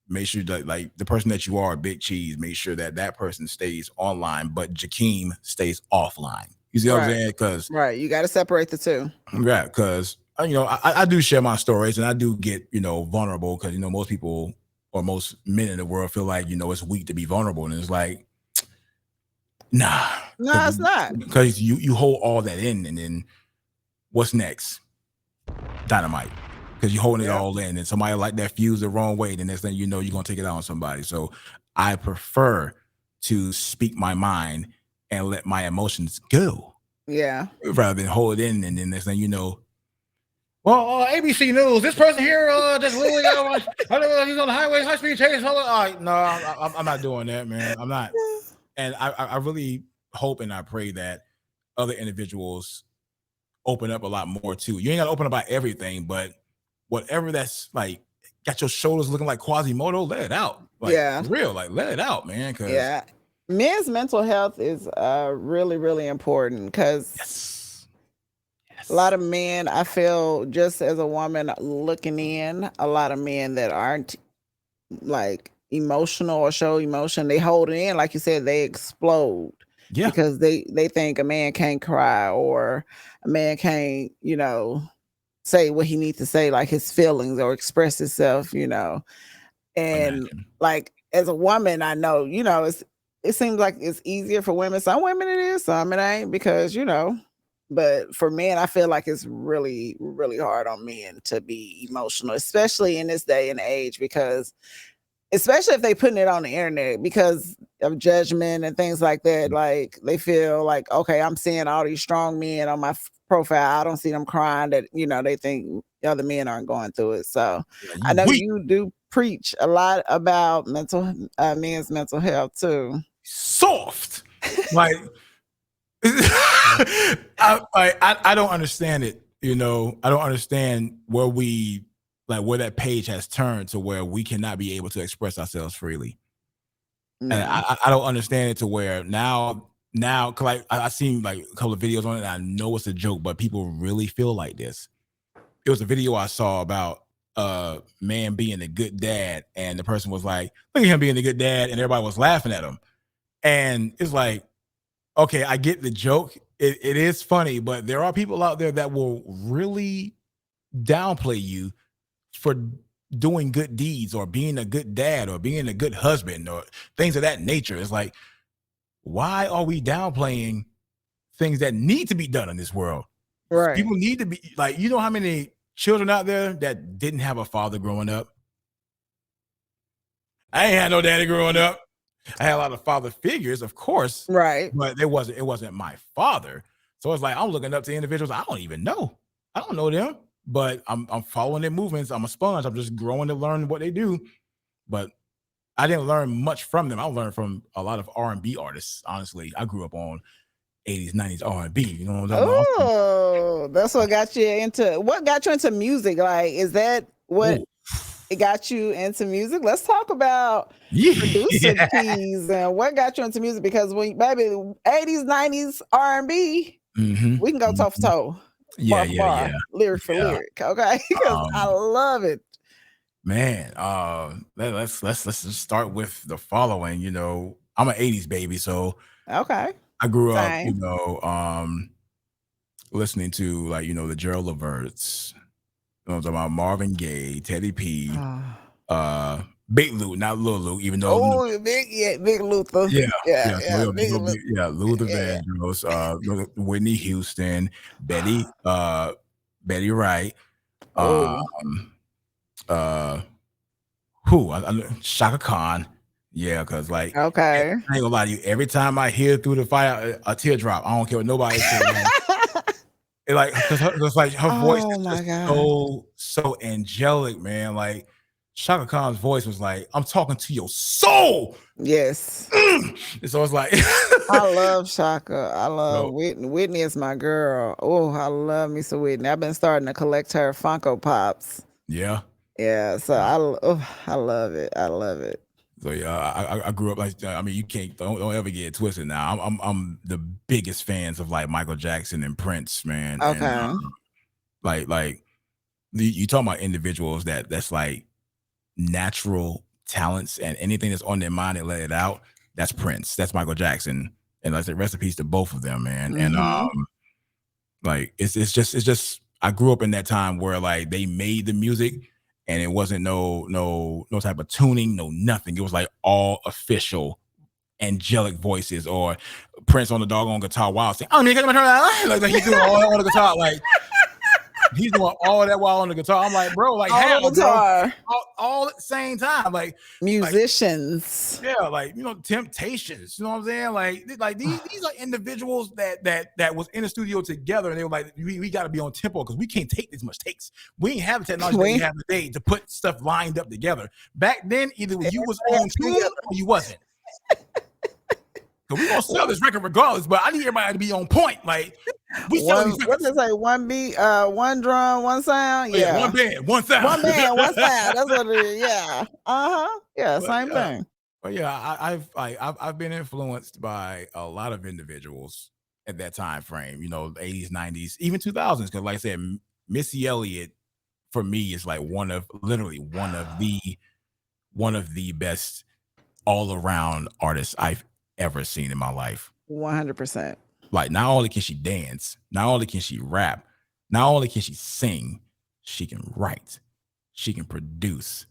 make sure that like the person that you are, Big Cheese, make sure that that person stays online, but Jakeem stays offline. You see what I'm Right. saying? Because Right. You got to separate the two. yeah, because I do share my stories and I do get vulnerable because most people or most men in the world feel like it's weak to be vulnerable, and it's like nah, No, it's not. because you hold all that in, and then what's next? Dynamite. Because you're holding it Yep. all in, and somebody like that fuse the wrong way, then next thing you know, you're gonna take it out on somebody. So I prefer to speak my mind and let my emotions go Yeah. rather than hold it in, and then next thing you know, well, ABC News, this person here just literally, I don't know, he's on the highway, high speed chase. No, I'm not doing that, man. I'm not. And I really hope and I pray that other individuals open up a lot more too. You ain't got to open up about everything, but whatever that's like got your shoulders looking like Quasimodo, let it out. Like Yeah. for real, like let it out, man. Because Yeah. Men's mental health is really, really important because yes, a lot yes, of men, I feel, just as a woman looking in, a lot of men that aren't like emotional or show emotion, they hold it in. Like you said, they explode yeah, because they think a man can't cry or a man can't, say what he needs to say, like his feelings or express himself. And imagine. like as a woman, I know, it seems like it's easier for women. Some women it is, some it ain't because. But for men, I feel like it's really, really hard on men to be emotional, especially in this day and age, because especially if they putting it on the internet because of judgment and things like that. Like they feel like, okay, I'm seeing all these strong men on my profile. I don't see them crying that, they think the other men aren't going through it. So Yeah, I you know weak, you do preach a lot about men's mental health too. soft. Like I don't understand it. I don't understand where that page has turned to where we cannot be able to express ourselves freely. And Yeah. I don't understand it to where now 'cause like I seen like a couple of videos on it and I know it's a joke, but people really feel like this. It was a video I saw about a man being a good dad, and the person was like, "Look at him being a good dad," and everybody was laughing at him. And it's like, okay, I get the joke. It is funny, but there are people out there that will really downplay you for doing good deeds or being a good dad or being a good husband or things of that nature. It's like, why are we downplaying things that need to be done in this world? Right. People need to be like, how many children out there that didn't have a father growing up? I ain't had no daddy growing up. I had a lot of father figures, of course, Right. but it wasn't my father. So it's like I'm looking up to individuals I don't even know. I don't know them, but I'm following their movements. I'm a sponge. I'm just growing to learn what they do. But I didn't learn much from them. I learned from a lot of R&B artists. Honestly, I grew up on 80s, 90s R&B. You know what I'm talking about? Oh, that's what got you into music? Like, is that what Oh, it got you into music? Let's talk about producer yeah. keys and what got you into music because when baby 80s, 90s R&B, hmm we can go toe for hmm toe, Yeah, bar for yeah, yeah, bar, lyric for yeah. lyric, okay? Because I Um, love it. Man, let's just start with the following. I'm an '80s baby, so Okay. I grew up, Same. listening to like the Gerald Leverts. I'm talking about Marvin Gaye, Teddy P, uh, Big Lou, not Lil Lou, even though Oh, big, yeah, big Luther. yeah, Yeah, yeah, so yeah, big Luther. yeah, Luther Yeah. Vandross, Whitney Houston, Betty Wright, Oh, um, uh who? Shaka Khan. Yeah, because like okay. I ain't gonna lie to you. Every time I hear through the fire a teardrop, I don't care what nobody say. Man. It like because it's like her voice Oh is my just god. so angelic, man. Like Shaka Khan's voice was like, I'm talking to your soul. Yes. And so it's like I love Shaka. I love so Whitney. Whitney is my girl. Oh, I love me some Whitney. I've been starting to collect her Funko Pops. yeah. Yeah, so Yeah. I love it. I love it. So yeah, I grew up like I mean, you can't don't ever get it twisted. Now I'm the biggest fans of like Michael Jackson and Prince, man, and Okay. like you talking about individuals that's like natural talents and anything that's on their mind and let it out. That's Prince. That's Michael Jackson. And like I said, rest in peace to both of them, man. And Mhm. like it's just I grew up in that time where like they made the music and it wasn't no type of tuning, no nothing. It was like all official angelic voices or Prince on the doggone guitar while saying, "Oh, like he's doing all that on the guitar, like he's doing all that while on the guitar." I'm like, bro, like On how, the bro? guitar. All at the same time, like Musicians. yeah, like Temptations. You know what I'm saying? Like these are individuals that was in the studio together, and they were like, we got to be on tempo because we can't take this much takes. We ain't have the technology that we We have today to put stuff lined up together. Back then, either you was everybody on had to be tune or you wasn't. So we gonna sell this record regardless, but I need everybody to be on point. Like we selling these what records. they say? One beat, one drum, one sound. Oh, yeah, Yeah. one band, one sound. One man, one sound. That's what it is. Yeah. Uh-huh. Yeah, But same yeah, thing. but yeah, I've been influenced by a lot of individuals at that time frame. You know, 80s, 90s, even 2000s. Because like I said, Missy Elliott for me is like literally one of the best all around artists I've ever seen in my life. 100%. Like, not only can she dance, not only can she rap, not only can she sing, she can write, she can produce.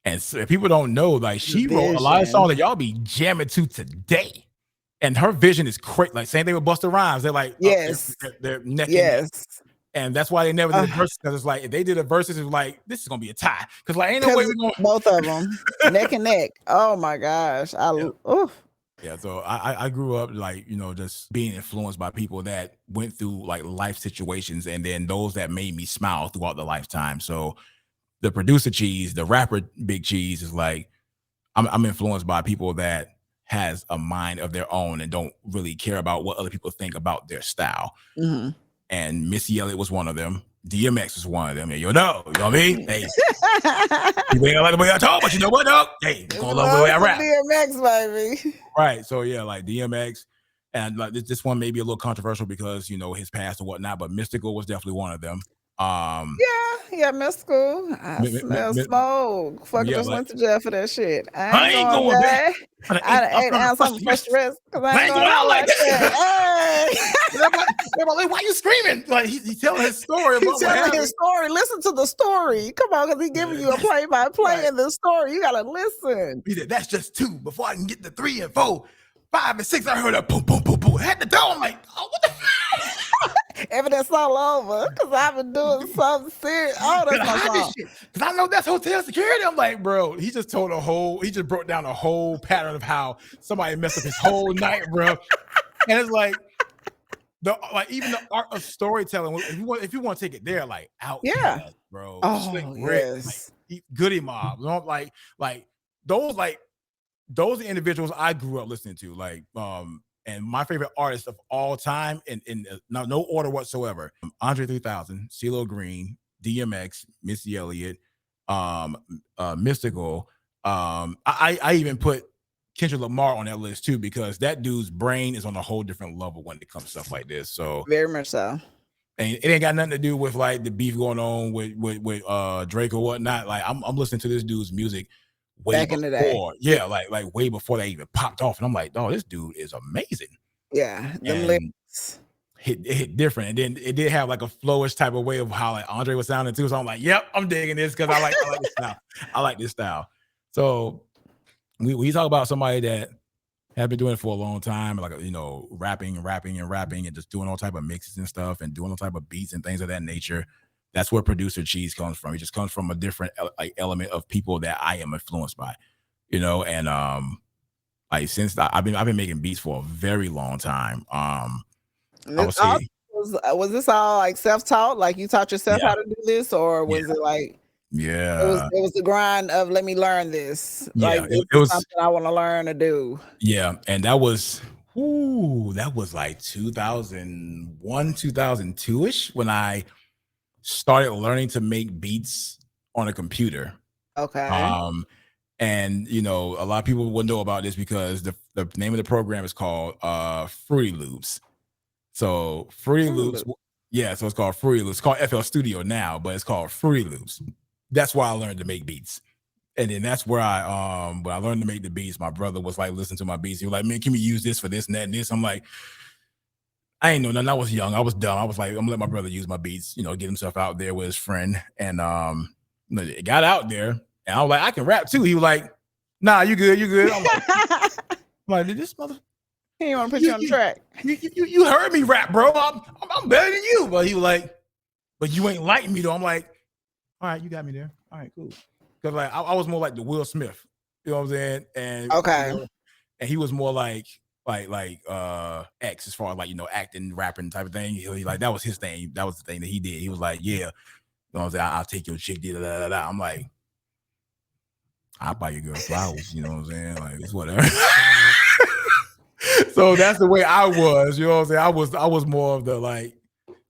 And so if people don't know, like she wrote a lot of songs Vision. that y'all be jamming to today. And her vision is great. Like same thing with Busta Rhymes. They're like up there, Yes. they're neck and neck. Yes. And that's why they never did a Uh, verse because it's like if they did a verses, it's like this is gonna be a tie. Because like ain't no way Cause we're gonna both of them neck and neck. Oh my gosh. yeah. Oh, Yeah, so I grew up like just being influenced by people that went through like life situations, and then those that made me smile throughout the lifetime. So the producer Cheese, the rapper Big Cheese, is like I'm influenced by people that has a mind of their own and don't really care about what other people think about their style. mhm. And Missy Elliott was one of them. DMX was one of them. And you know what I mean? Hey, you ain't gonna like the way I talk, but you know what, dog? Hey, you're gonna love the way I Love some rap. DMX, baby. Right. So yeah, like DMX, and like this one may be a little controversial because his past or whatnot, but Mystical was definitely one of them. Um, Yeah, yeah, Mystical. I smell smoke. Fucker yeah, just like went to jail for that shit. I I ain't ain't going going back. back. I ate ounce something for stress because I I ain't ain't going going out out like like that. Hey. Everybody, like, why you screaming? Like he's telling his story He's about what telling happened. his story. Listen to the story. Come on, because he's giving you a play-by-play Right. in the story. You gotta listen. He said, "That's just two. Before I can get to 3 and 4, 5 and 6, I heard a boom, boom, boom, boom. I had to go. I'm like, oh, what the." Evidence all over because I've been doing something serious. Oh, that's my song. Because I know that's hotel security. I'm like, bro, he just broke down a whole pattern of how somebody messed up his whole night, bro. And it's like even the art of storytelling. If you want to take it there, like Yeah. Outkast, bro, Slick Oh, Rick, yes. like Goody Mob, like those are individuals I grew up listening to, and my favorite artist of all time, in no order whatsoever: Andre 3000, CeeLo Green, DMX, Missy Elliott, Mystical. I even put Kendrick Lamar on that list too because that dude's brain is on a whole different level when it comes to stuff like this. So Very much so. and it ain't got nothing to do with like the beef going on with Drake or whatnot. Like I'm listening to this dude's music way Back in the day. before, yeah, like way before they even popped off, and I'm like, oh, this dude is amazing. Yeah, them And lyrics. it hit different, and then it did have like a flowish type of way of how like Andre was sounding too. So I'm like, yep, I'm digging this because I like this style. I like this style. So we talk about somebody that have been doing it for a long time, like rapping and just doing all type of mixes and stuff and doing all type of beats and things of that nature. That's where producer Cheese comes from. He just comes from a different element of people that I am influenced by, and like since I've been making beats for a very long time. I would say Was this all like self-taught? Like you taught yourself yeah, how to do this, or yeah, was it like yeah, it was the grind of let me learn this? Like yeah. this It is was something I want to learn to do. yeah, and that was like 2001, 2002 ish when I started learning to make beats on a computer. Okay. Um, And a lot of people will know about this because the name of the program is called Fruity Loops. So Fruity Fruit Loops, Loop. yeah. So it's called Fruity Loops. It's called FL Studio now, but it's called Fruity Loops. That's why I learned to make beats. And then that's where when I learned to make the beats, my brother was like listening to my beats. He was like, "Man, can we use this for this and that and this?" I'm like, I ain't know nothing. I was young. I was dumb. I was like, I'm gonna let my brother use my beats, get himself out there with his friend. And it got out there. And I was like, I can rap too. He was like, nah, you good, you good. I'm like, this mother He didn't want to put you on the track. you heard me rap, bro. I'm better than you. But he was like, but you ain't like me though. I'm like, all right, you got me there. All right, cool. Because like I was more like the Will Smith, you know what I'm saying? And Okay. and he was more like X as far as acting, rapping type of thing. He like that was his thing. That was the thing that he did. He was like, yeah, you know what I'm saying? I'll take your chick, da, da, da, da. I'm like, I'll buy your girl flowers, you know what I'm saying? Like it's whatever. So that's the way I was, you know what I'm saying? I was more of the like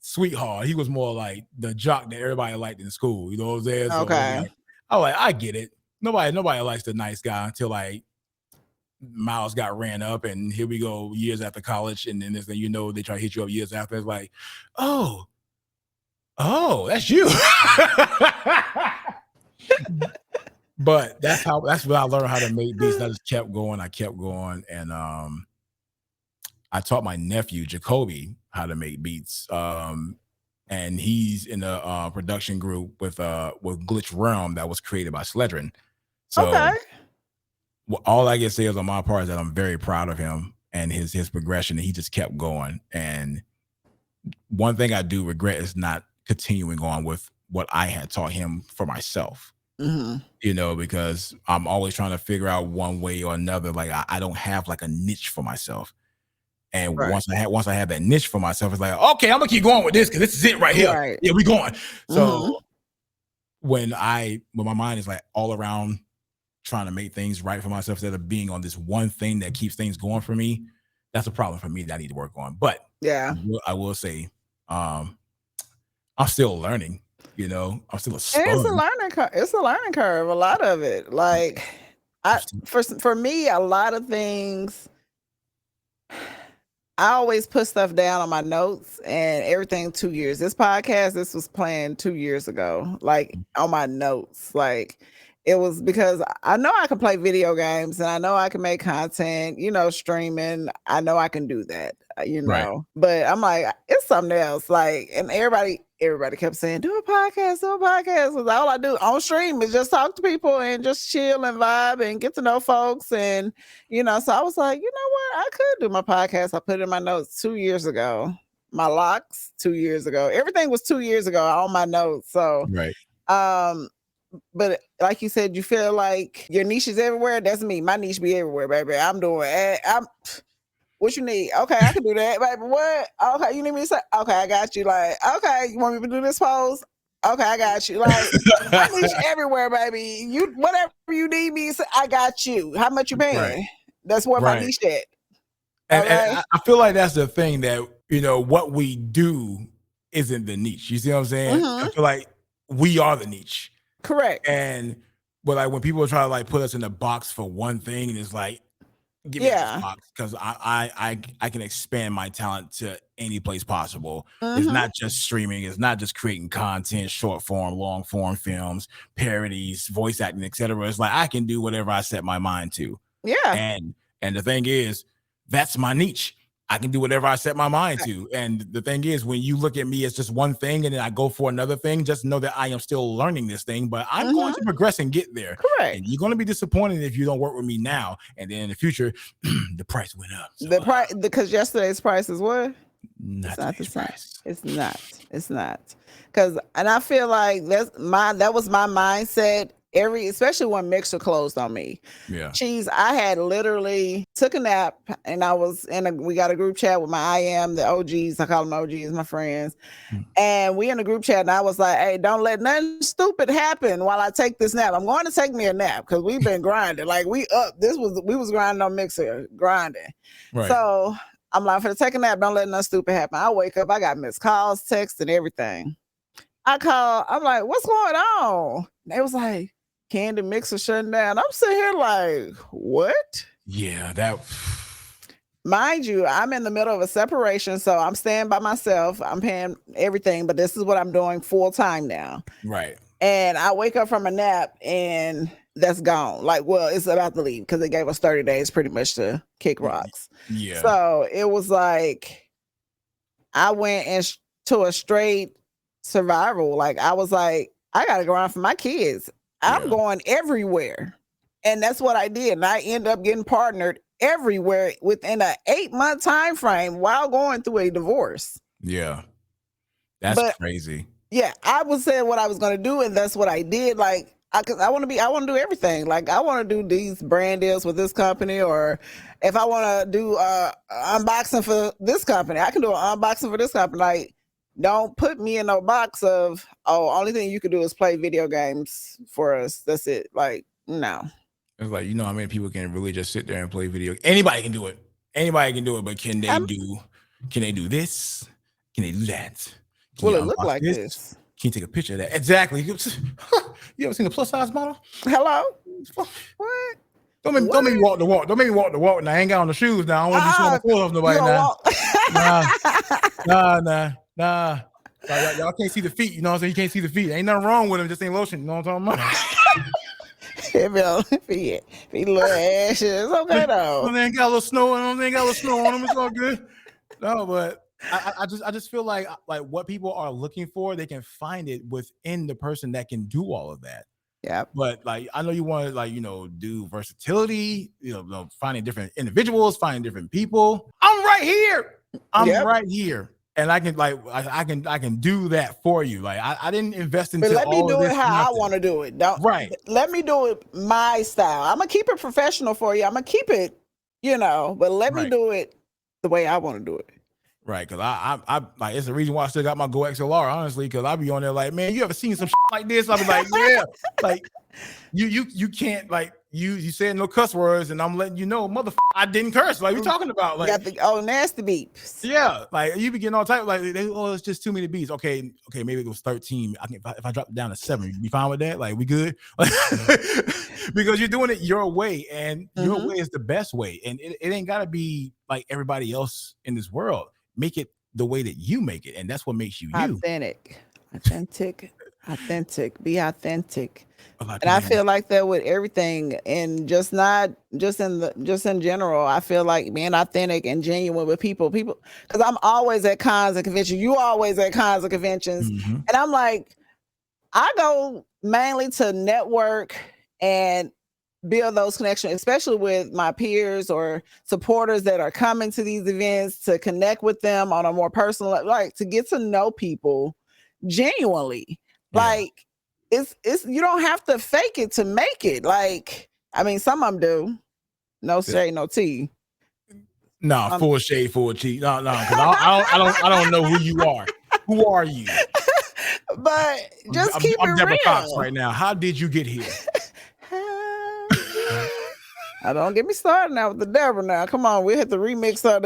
sweetheart. He was more like the jock that everybody liked in school, you know what I'm saying? So Okay. I get it. Nobody likes the nice guy until like Miles got ran up, and here we go years after college, and then they try to hit you up years after. It's like, oh, that's you. But that's what I learned how to make beats. I just kept going. I kept going, and I taught my nephew Jacoby how to make beats. And he's in a production group with Glitch Realm that was created by Sledrin. So Okay. all I can say is on my part is that I'm very proud of him and his progression. And he just kept going. And one thing I do regret is not continuing on with what I had taught him for myself. Because I'm always trying to figure out one way or another. Like I don't have like a niche for myself. And Right. once I had that niche for myself, it's like, okay, I'm gonna keep going with this because this is it right here. Right. Yeah, we going. So when my mind is like all around trying to make things right for myself instead of being on this one thing that keeps things going for me, that's a problem for me that I need to work on. But yeah, I will say, I'm still learning. I'm still a and sponge. it's a learning curve. It's a learning curve. A lot of it, like for me, a lot of things. I always put stuff down on my notes and everything 2 years. This was planned 2 years ago, like on my notes. Like it was because I know I can play video games and I know I can make content, streaming. I know I can do that, Right. But I'm like, it's something else. Like, and everybody kept saying, do a podcast, do a podcast. Because all I do on stream is just talk to people and just chill and vibe and get to know folks. And, so I was like, you know what? I could do my podcast. I put it in my notes 2 years ago. My locks 2 years ago. Everything was 2 years ago on my notes. So, Right. But like you said, you feel like your niche is everywhere. That's me. My niche be everywhere, baby. What you need? Okay, I can do that, baby. What? Okay, you need me to say? Okay, I got you. Like, okay, you want me to do this pose? Okay, I got you. Like, my niche everywhere, baby. You whatever you need me to say, I got you. How much you paying? Right. That's where my Right. niche at. And I feel like that's the thing that what we do isn't the niche. You see what I'm saying? I feel like we are the niche. Correct. But like when people try to like put us in a box for one thing, and it's like, give me this box because I can expand my talent to any place possible. It's not just streaming. It's not just creating content, short form, long form films, parodies, voice acting, etc. It's like I can do whatever I set my mind to. Yeah. And the thing is, that's my niche. I can do whatever I set my mind to. And the thing is, when you look at me as just one thing and then I go for another thing, just know that I am still learning this thing, but I'm going to progress and get there. Correct. And you're going to be disappointed if you don't work with me now. And then in the future, the price went up. So, the price, because yesterday's price is what? Not the same. It's not. And I feel like that was my mindset. Especially when Mixer closed on me. Yeah. Jeez, I had literally took a nap and I was we got a group chat with my the OGs. I call them OGs, my friends. And we in a group chat and I was like, hey, don't let nothing stupid happen while I take this nap. I'm going to take me a nap because we've been grinding. Like we was grinding on Mixer, grinding. Right. So I'm like, for the take a nap, don't let nothing stupid happen. I wake up, I got missed calls, texts, and everything. I call, I'm like, what's going on? They was like, candy mixer shutting down. I'm sitting here like, what? Yeah, that Mind you, I'm in the middle of a separation, so I'm staying by myself. I'm paying everything, but this is what I'm doing full time now. right. And I wake up from a nap and that's gone. Like, well, it's about to leave because they gave us 30 days pretty much to kick rocks. Yeah. So it was like I went to a straight survival. Like I was like, I gotta go around for my kids. I'm Yeah. going everywhere. And that's what I did. And I ended up getting partnered everywhere within an 8-month time frame while going through a divorce. Yeah. That's But crazy. yeah, I was saying what I was gonna do, and that's what I did. Like, cause I want to do everything. Like, I want to do these brand deals with this company, or if I want to do unboxing for this company, I can do an unboxing for this company. Like, don't put me in no box of only thing you can do is play video games for us. That's it. Like, no. It's like, you know how many people can really just sit there and play video. Anybody can do it. Anybody can do it, but can they Um, do this? Can they do that? Can will you it look unbox like this? this? Can you take a picture of that? Exactly. You ever seen a plus size model? Hello? What? Don't make me walk the walk. Don't make me walk the walk. Now I ain't got on the shoes now. I don't want to be showing my clothes off nobody now. Nah. Y'all can't see the feet. You know what I'm saying? You can't see the feet. Ain't nothing wrong with them. Just ain't lotion. You know what I'm talking about? Feet little ashes. It's okay though. They ain't got a little snow on them. They ain't got a little snow on them. It's all good. No, but I just feel like what people are looking for, they can find it within the person that can do all of that. Yeah. But like, I know you want to do versatility, finding different individuals, finding different people. I'm right here. Right here. And I can I can do that for you. Like I didn't invest into. But let me do it how I nothing. want to do it. Don't Right. Let me do it my style. I'm gonna keep it professional for you. I'm gonna keep it, but let me do it the way I want to do it. Right, because I like it's the reason why I still got my Go XLR, honestly, because I be on there like, man, you ever seen some shit like this? I'll be like, yeah, like you can't like you said no cuss words, and I'm letting you know, motherfucker, I didn't curse. Like we talking about, like got the nasty beeps. Yeah, like you be getting all type like it's just too many beats. Okay, maybe it was 13. If I drop it down to 7, you be fine with that? Like we good? Because you're doing it your way, and your way is the best way, and it ain't gotta be like everybody else in this world. Make it the way that you make it, and that's what makes you authentic. Be authentic. And I man. feel like that with everything, and just in general. I feel like being authentic and genuine with people, because I'm always at cons and conventions. You always at cons and conventions, and I'm like, I go mainly to network and build those connections, especially with my peers or supporters that are coming to these events, to connect with them on a more personal, like to get to know people genuinely. Like it's you don't have to fake it to make it. Like, I mean, some of them do. No shade, no tea. Nah, full shade, full tea. No, because I don't know who you are. Who are you? But just keep I'm it Deborah real. Cox right now. How did you get here? Don't get me started now with the Deborah. Now, come on, we hit the remix the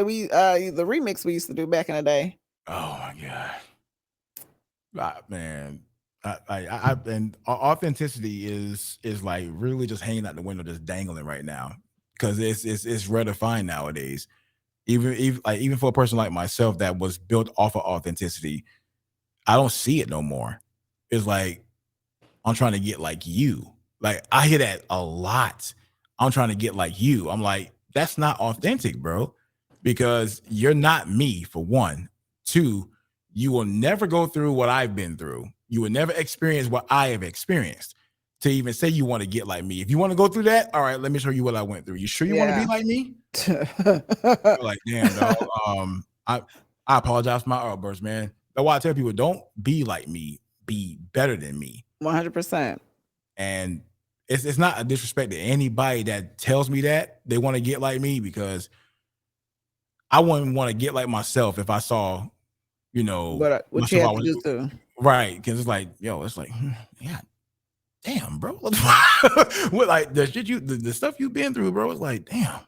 remix we used to do back in the day. Oh my god, man! And authenticity is like really just hanging out the window, just dangling right now, because it's rare to find nowadays. Even for a person like myself that was built off of authenticity, I don't see it no more. It's like I'm trying to get like you. Like I hear that a lot. I'm trying to get like you. I'm like, that's not authentic, bro, because you're not me, for one. 2, you will never go through what I've been through. You will never experience what I have experienced to even say you want to get like me. If you want to go through that, all right, let me show you what I went through. You sure you want to be like me? You're like, damn, dog. I apologize for my outburst, man. That's why I tell people, don't be like me. Be better than me. 100%. And it's not a disrespect to anybody that tells me that they want to get like me, because I wouldn't want to get like myself if I saw, what you have to do too. Right. Because it's like, it's like, yeah, damn, bro. What, like the shit the stuff you've been through, bro. It's like, damn,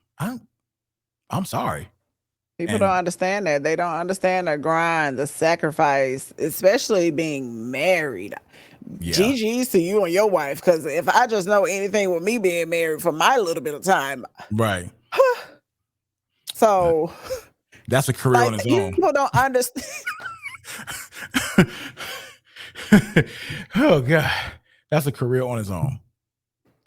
I'm sorry. People don't And understand that. They don't understand the grind, the sacrifice, especially being married. yeah, GG's to you and your wife, because if I just know anything with me being married for my little bit of time, right. so That's a career on like its own. people don't understand. Oh God, that's a career on its own.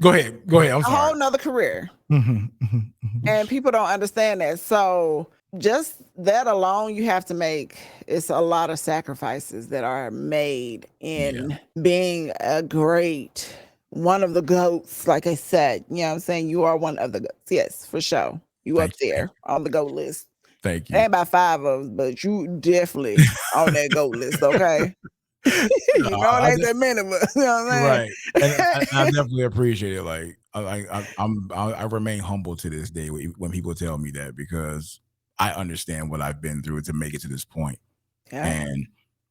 Go ahead. Go ahead. I'm A sorry. whole nother career. Mhm, mhm, mhm. And people don't understand that. So just that alone, you have to make it's a lot of sacrifices that are made Yeah. in being a great one of the goats. Like I said, you know what I'm saying? You are one of the goats. Yes, for sure. You up Thank you. there on the goat list. Thank you. Ain't about 5 of us, but you definitely on that goat list, okay? No, You know, it I ain't that many of us. You know what I'm right, and I saying? definitely appreciate it. Like, I remain humble to this day when people tell me that because I understand what I've been through to make it to this point, Yeah. and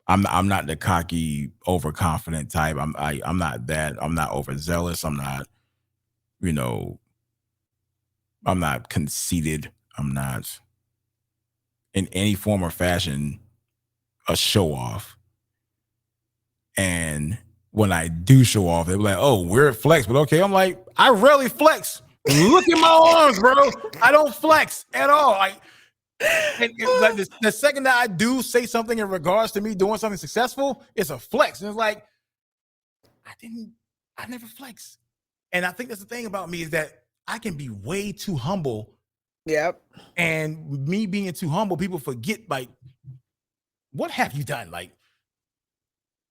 I'm not the cocky, overconfident type. I'm not that. I'm not overzealous. I'm not, you know, I'm not conceited. I'm not in any form or fashion a show off. And when I do show off, they're like, "Oh, weird flex," but okay. I'm like, I rarely flex. Look at my arms, bro. I don't flex at all. Like, like the second that I do say something in regards to me doing something successful, it's a flex. And it's like, I didn't, I never flex. And I think that's the thing about me is that I can be way too humble. Yep. And me being too humble, people forget, like, what have you done? Like,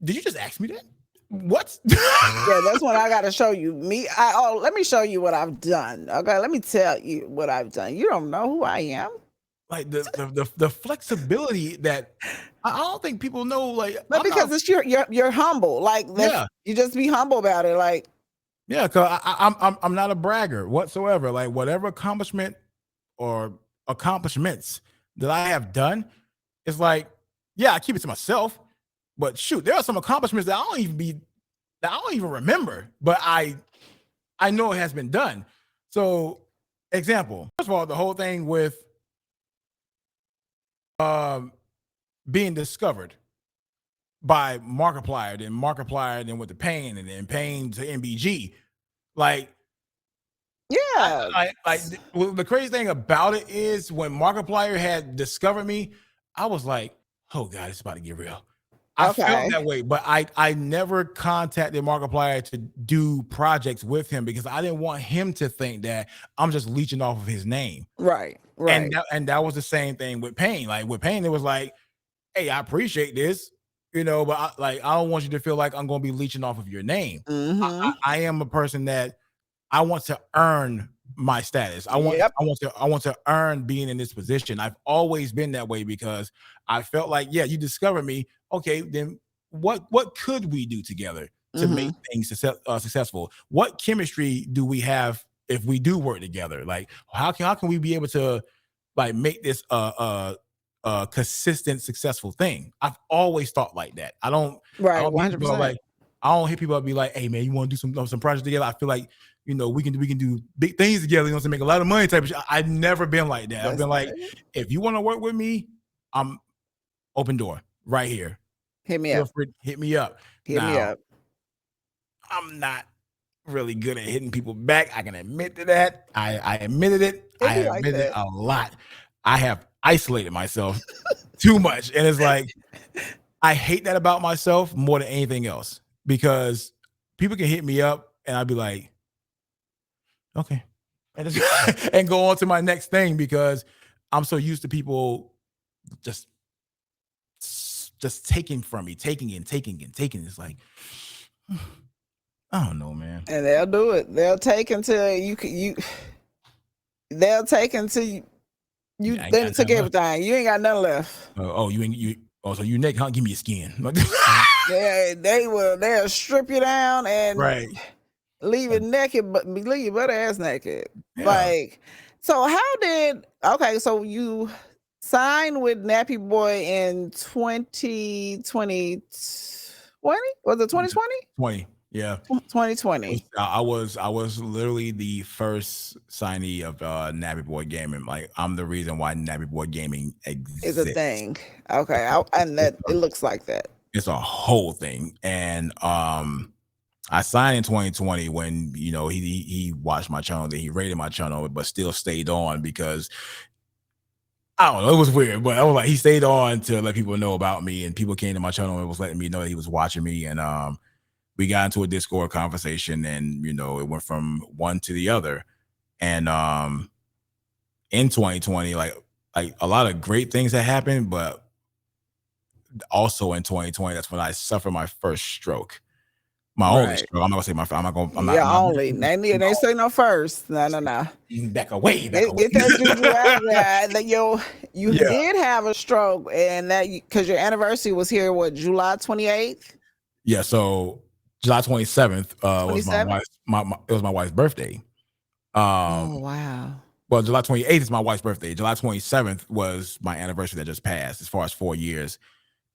did you just ask me that? What? Yeah, that's when I gotta show you me. Let me show you what I've done. Okay, let me tell you what I've done. You don't know who I am, Like the flexibility that I don't think people know. Like but I'm not. because it's you're humble. Like Yeah, you just be humble about it. Like yeah. Cause I'm not a bragger whatsoever. Like whatever accomplishment or accomplishments that I have done, it's like, yeah, I keep it to myself. But shoot, there are some accomplishments that I don't even remember, but I know it has been done. So, example. First of all, the whole thing with um being discovered by Markiplier, then Markiplier, then with the pain, and then pain to MBG. Like, yeah, the crazy thing about it is when Markiplier had discovered me, I was like, oh God, it's about to get real. I felt okay, that way, but I never contacted Markiplier to do projects with him because I didn't want him to think that I'm just leeching off of his name. right, And right. that was the same thing with Pain. Like with Pain, it was like, hey, I appreciate this, but I don't want you to feel like I'm going to be leeching off of your name. Mm-hmm. I am a person that I want to earn my status. Yep. I want to earn being in this position. I've always been that way because I felt like, yeah, you discovered me. Okay, then what could we do together to make Mm-hmm. things successful? What chemistry do we have if we do work together? Like how can we be able to like make this a consistent successful thing? I've always thought like that. I Right. don't One hit hundred people up percent. like I don't hit people up be like, hey man, you want to do some projects together? I feel like we can do big things together, to make a lot of money type of shit. I've never been like that. I've That's been like, if you want to work with me, I'm open door right here. hit me Feel up. free to hit me up. Hit me Now, up. I'm not really good at hitting people back. I can admit to that. I admitted it. I It be have like admitted it that. a lot. I have isolated myself too much. And it's like, I hate that about myself more than anything else because people can hit me up and I'd be like, okay. And, and go on to my next thing because I'm so used to people just taking from me, taking and taking and taking. It's like, I don't know, man. And they'll do it. They'll take until you. They'll take until you I ain't then got took nothing left. everything. You ain't got nothing left. Oh, you ain't you. Oh, so you naked? Huh? Give me your skin. They will. They'll strip you down and Right. leave it naked, but leave your butt ass naked. Yeah. Like, so how did okay? So you signed with Nappy Boy in 2020. Was it 2020? 20. Yeah. 2020. I was literally the first signee of Nappy Boy Gaming. Like I'm the reason why Nappy Boy Gaming Is a exists. thing. Okay. And It's that it looks like that. a whole thing. And I signed in 2020 when he watched my channel, then he rated my channel, but still stayed on because I don't know, it was weird, but I was like he stayed on to let people know about me, and people came to my channel and was letting me know that he was watching me, and we got into a Discord conversation, and it went from one to the other, and in 2020, like a lot of great things that happened, but also in 2020, that's when I suffered my first stroke. My only Right. stroke. I'm not gonna say my. I'm not gonna. I'm Yeah, not. only. They say no first. No, no, no. Back away. Back away. Get that juju out of there. That you Yeah. did have a stroke, and that because your anniversary was here, what, July 28th, Yeah. So July 27th was my 27th? wife's. It was my wife's birthday. Oh Um. wow. Well, July 28th is my wife's birthday. July 27th was my anniversary that just passed, as far as 4 years.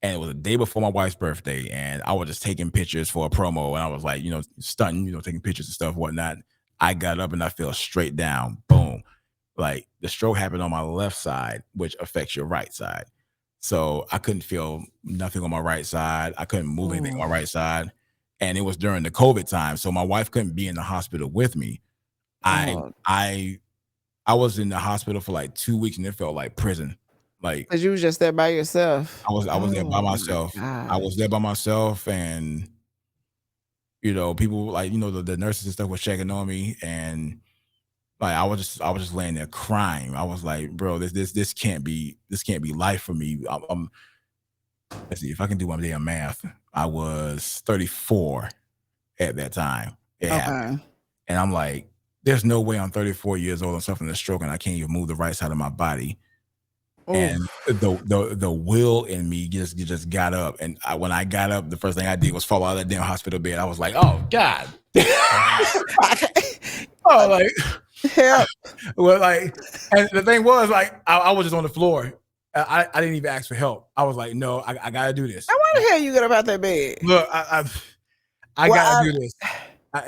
And it was a day before my wife's birthday. And I was just taking pictures for a promo. And I was like, stunting, taking pictures and stuff, whatnot. I got up and I fell straight down. Boom. Like the stroke happened on my left side, which affects your right side. So I couldn't feel nothing on my right side. I couldn't move anything Oh, on my right side. And it was during the COVID time. So my wife couldn't be in the hospital with me. I oh, I I was in the hospital for like 2 weeks and it felt like prison. Like because you was just there by yourself. I was there by Oh my myself. I gosh. was there by myself, and people like the nurses and stuff was checking on me, and like I was just laying there crying. I was like, bro, this can't be life for me. Let's see if I can do my damn math. I was 34 at that time. It happened, Okay. and I'm like, there's no way I'm 34 years old and suffering a stroke, and I can't even move the right side of my body. Oh, And the will in me just got up, and when I got up, the first thing I did was fall out of that damn hospital bed. I was like, "Oh God!" Oh, like, help. well, like, and the thing was, like, I was just on the floor. I didn't even ask for help. I was like, "No, I gotta do this. Now, why the hell you get up out that bed? Look, I Well, gotta do this."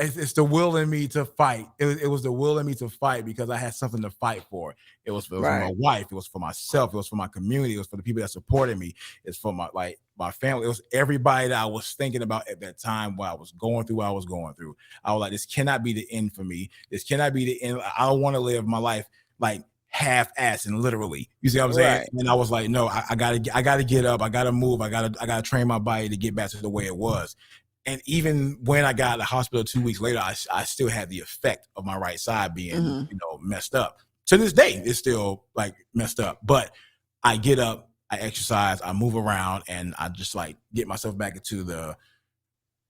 It's the will in me to fight. It was the will in me to fight because I had something to fight for. It was for my right. wife. It was for myself. It was for my community. It was for the people that supported me. It's for my family. It was everybody that I was thinking about at that time while I was going through what I was going through. I was like, this cannot be the end for me. This cannot be the end. I don't want to live my life like half-ass and literally. You see what I'm saying? Right. And I was like, no, I gotta get up. I gotta move. I gotta train my body to get back to the way it was. And even when I got out of the hospital 2 weeks later, I still had the effect of my right side being, Hmm. messed up. To this day, it's still like messed up. But I get up, I exercise, I move around, and I just like get myself back into the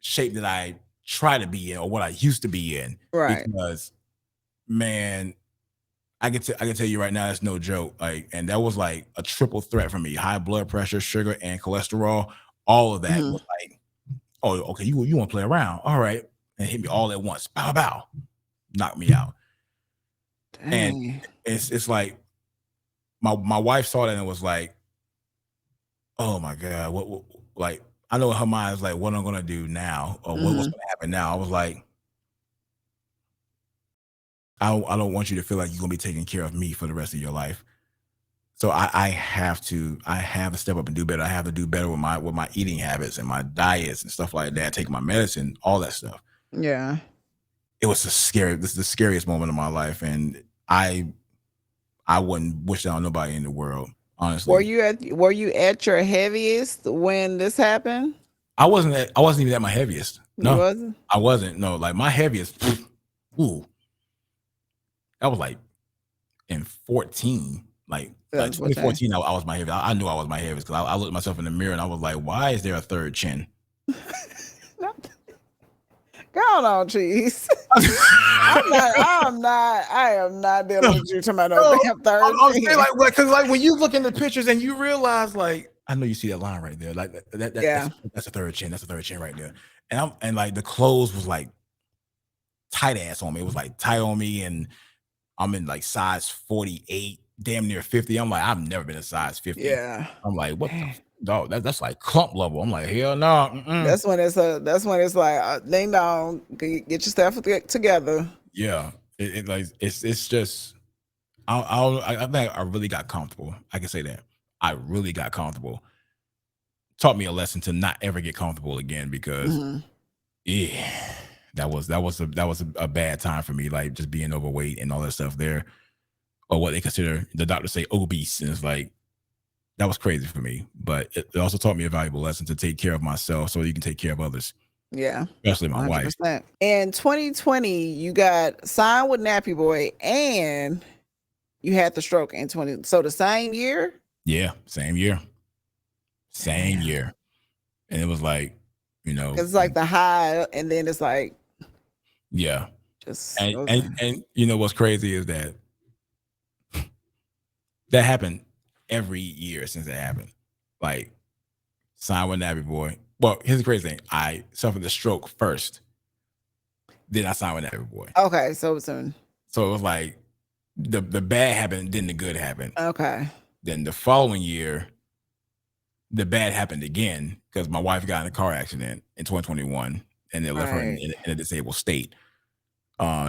shape that I try to be in or what I used to be in. Right. Because man, I can tell you right now, that's no joke. Like, and that was like a triple threat for me: high blood pressure, sugar, and cholesterol. All of that Hmm. was like, oh, okay, you want to play around? All right, and hit me all at once. Bow, bow, knock me out. And Dang. it's like my wife saw that and was like, oh my god, what like I know her mind is like, what I'm gonna do now, or what's Hmm. gonna happen now. I was like, I don't want you to feel like you're gonna be taking care of me for the rest of your life. So I have to step up and do better. I have to do better with my eating habits and my diets and stuff like that. Take my medicine, all that stuff. Yeah. It was this is the scariest moment of my life, and I wouldn't wish that on nobody in the world, honestly. Were you at your heaviest when this happened? I wasn't even at my heaviest. You No, wasn't? I wasn't. No, like my heaviest, ooh, that was like in 14. Like 2014. 2014, I was my heaviest. I knew I was my heaviest because I looked at myself in the mirror and I was like, why is there a third chin? Go on, cheese. I am not dealing with you talking about no No, damn third I'm saying chin. because like when you look in the pictures and you realize like I know you see that line right there, like Yeah. that's a third chin, that's a third chin right there, and like the clothes was like tight ass on me, it was like tight on me, and I'm in like size 48, damn near 50. I'm like I've never been a size 50. Yeah. I'm like what the Dang. dog, that's like clump level. I'm like, hell no. Mm-mm. That's when it's like ding dong, get your stuff together. Yeah. It's just I think I really got comfortable. I can say that. I really got comfortable. Taught me a lesson to not ever get comfortable again because Hmm. yeah, that was a bad time for me, like just being overweight and all that stuff there, or what they consider the doctors say obese. And it's like that was crazy for me. But it also taught me a valuable lesson to take care of myself so you can take care of others, Yeah, especially my wife. 100%. In 2020, you got signed with Nappy Boy, and you had the stroke in 20. So the same year. Yeah, same year. Same Damn. year. And it was like, you know, It's like the high, and then it's like yeah. just And goes and in. and you know what's crazy is that that happened every year since it happened. Like signed with Nappy Boy. Well, here's the crazy thing. I suffered the stroke first, then I signed with Nappy Boy. Okay, so soon. So it was like the bad happened, then the good happened. Okay. Then the following year, the bad happened again because my wife got in a car accident in 2021 and it left her Right. in a disabled state.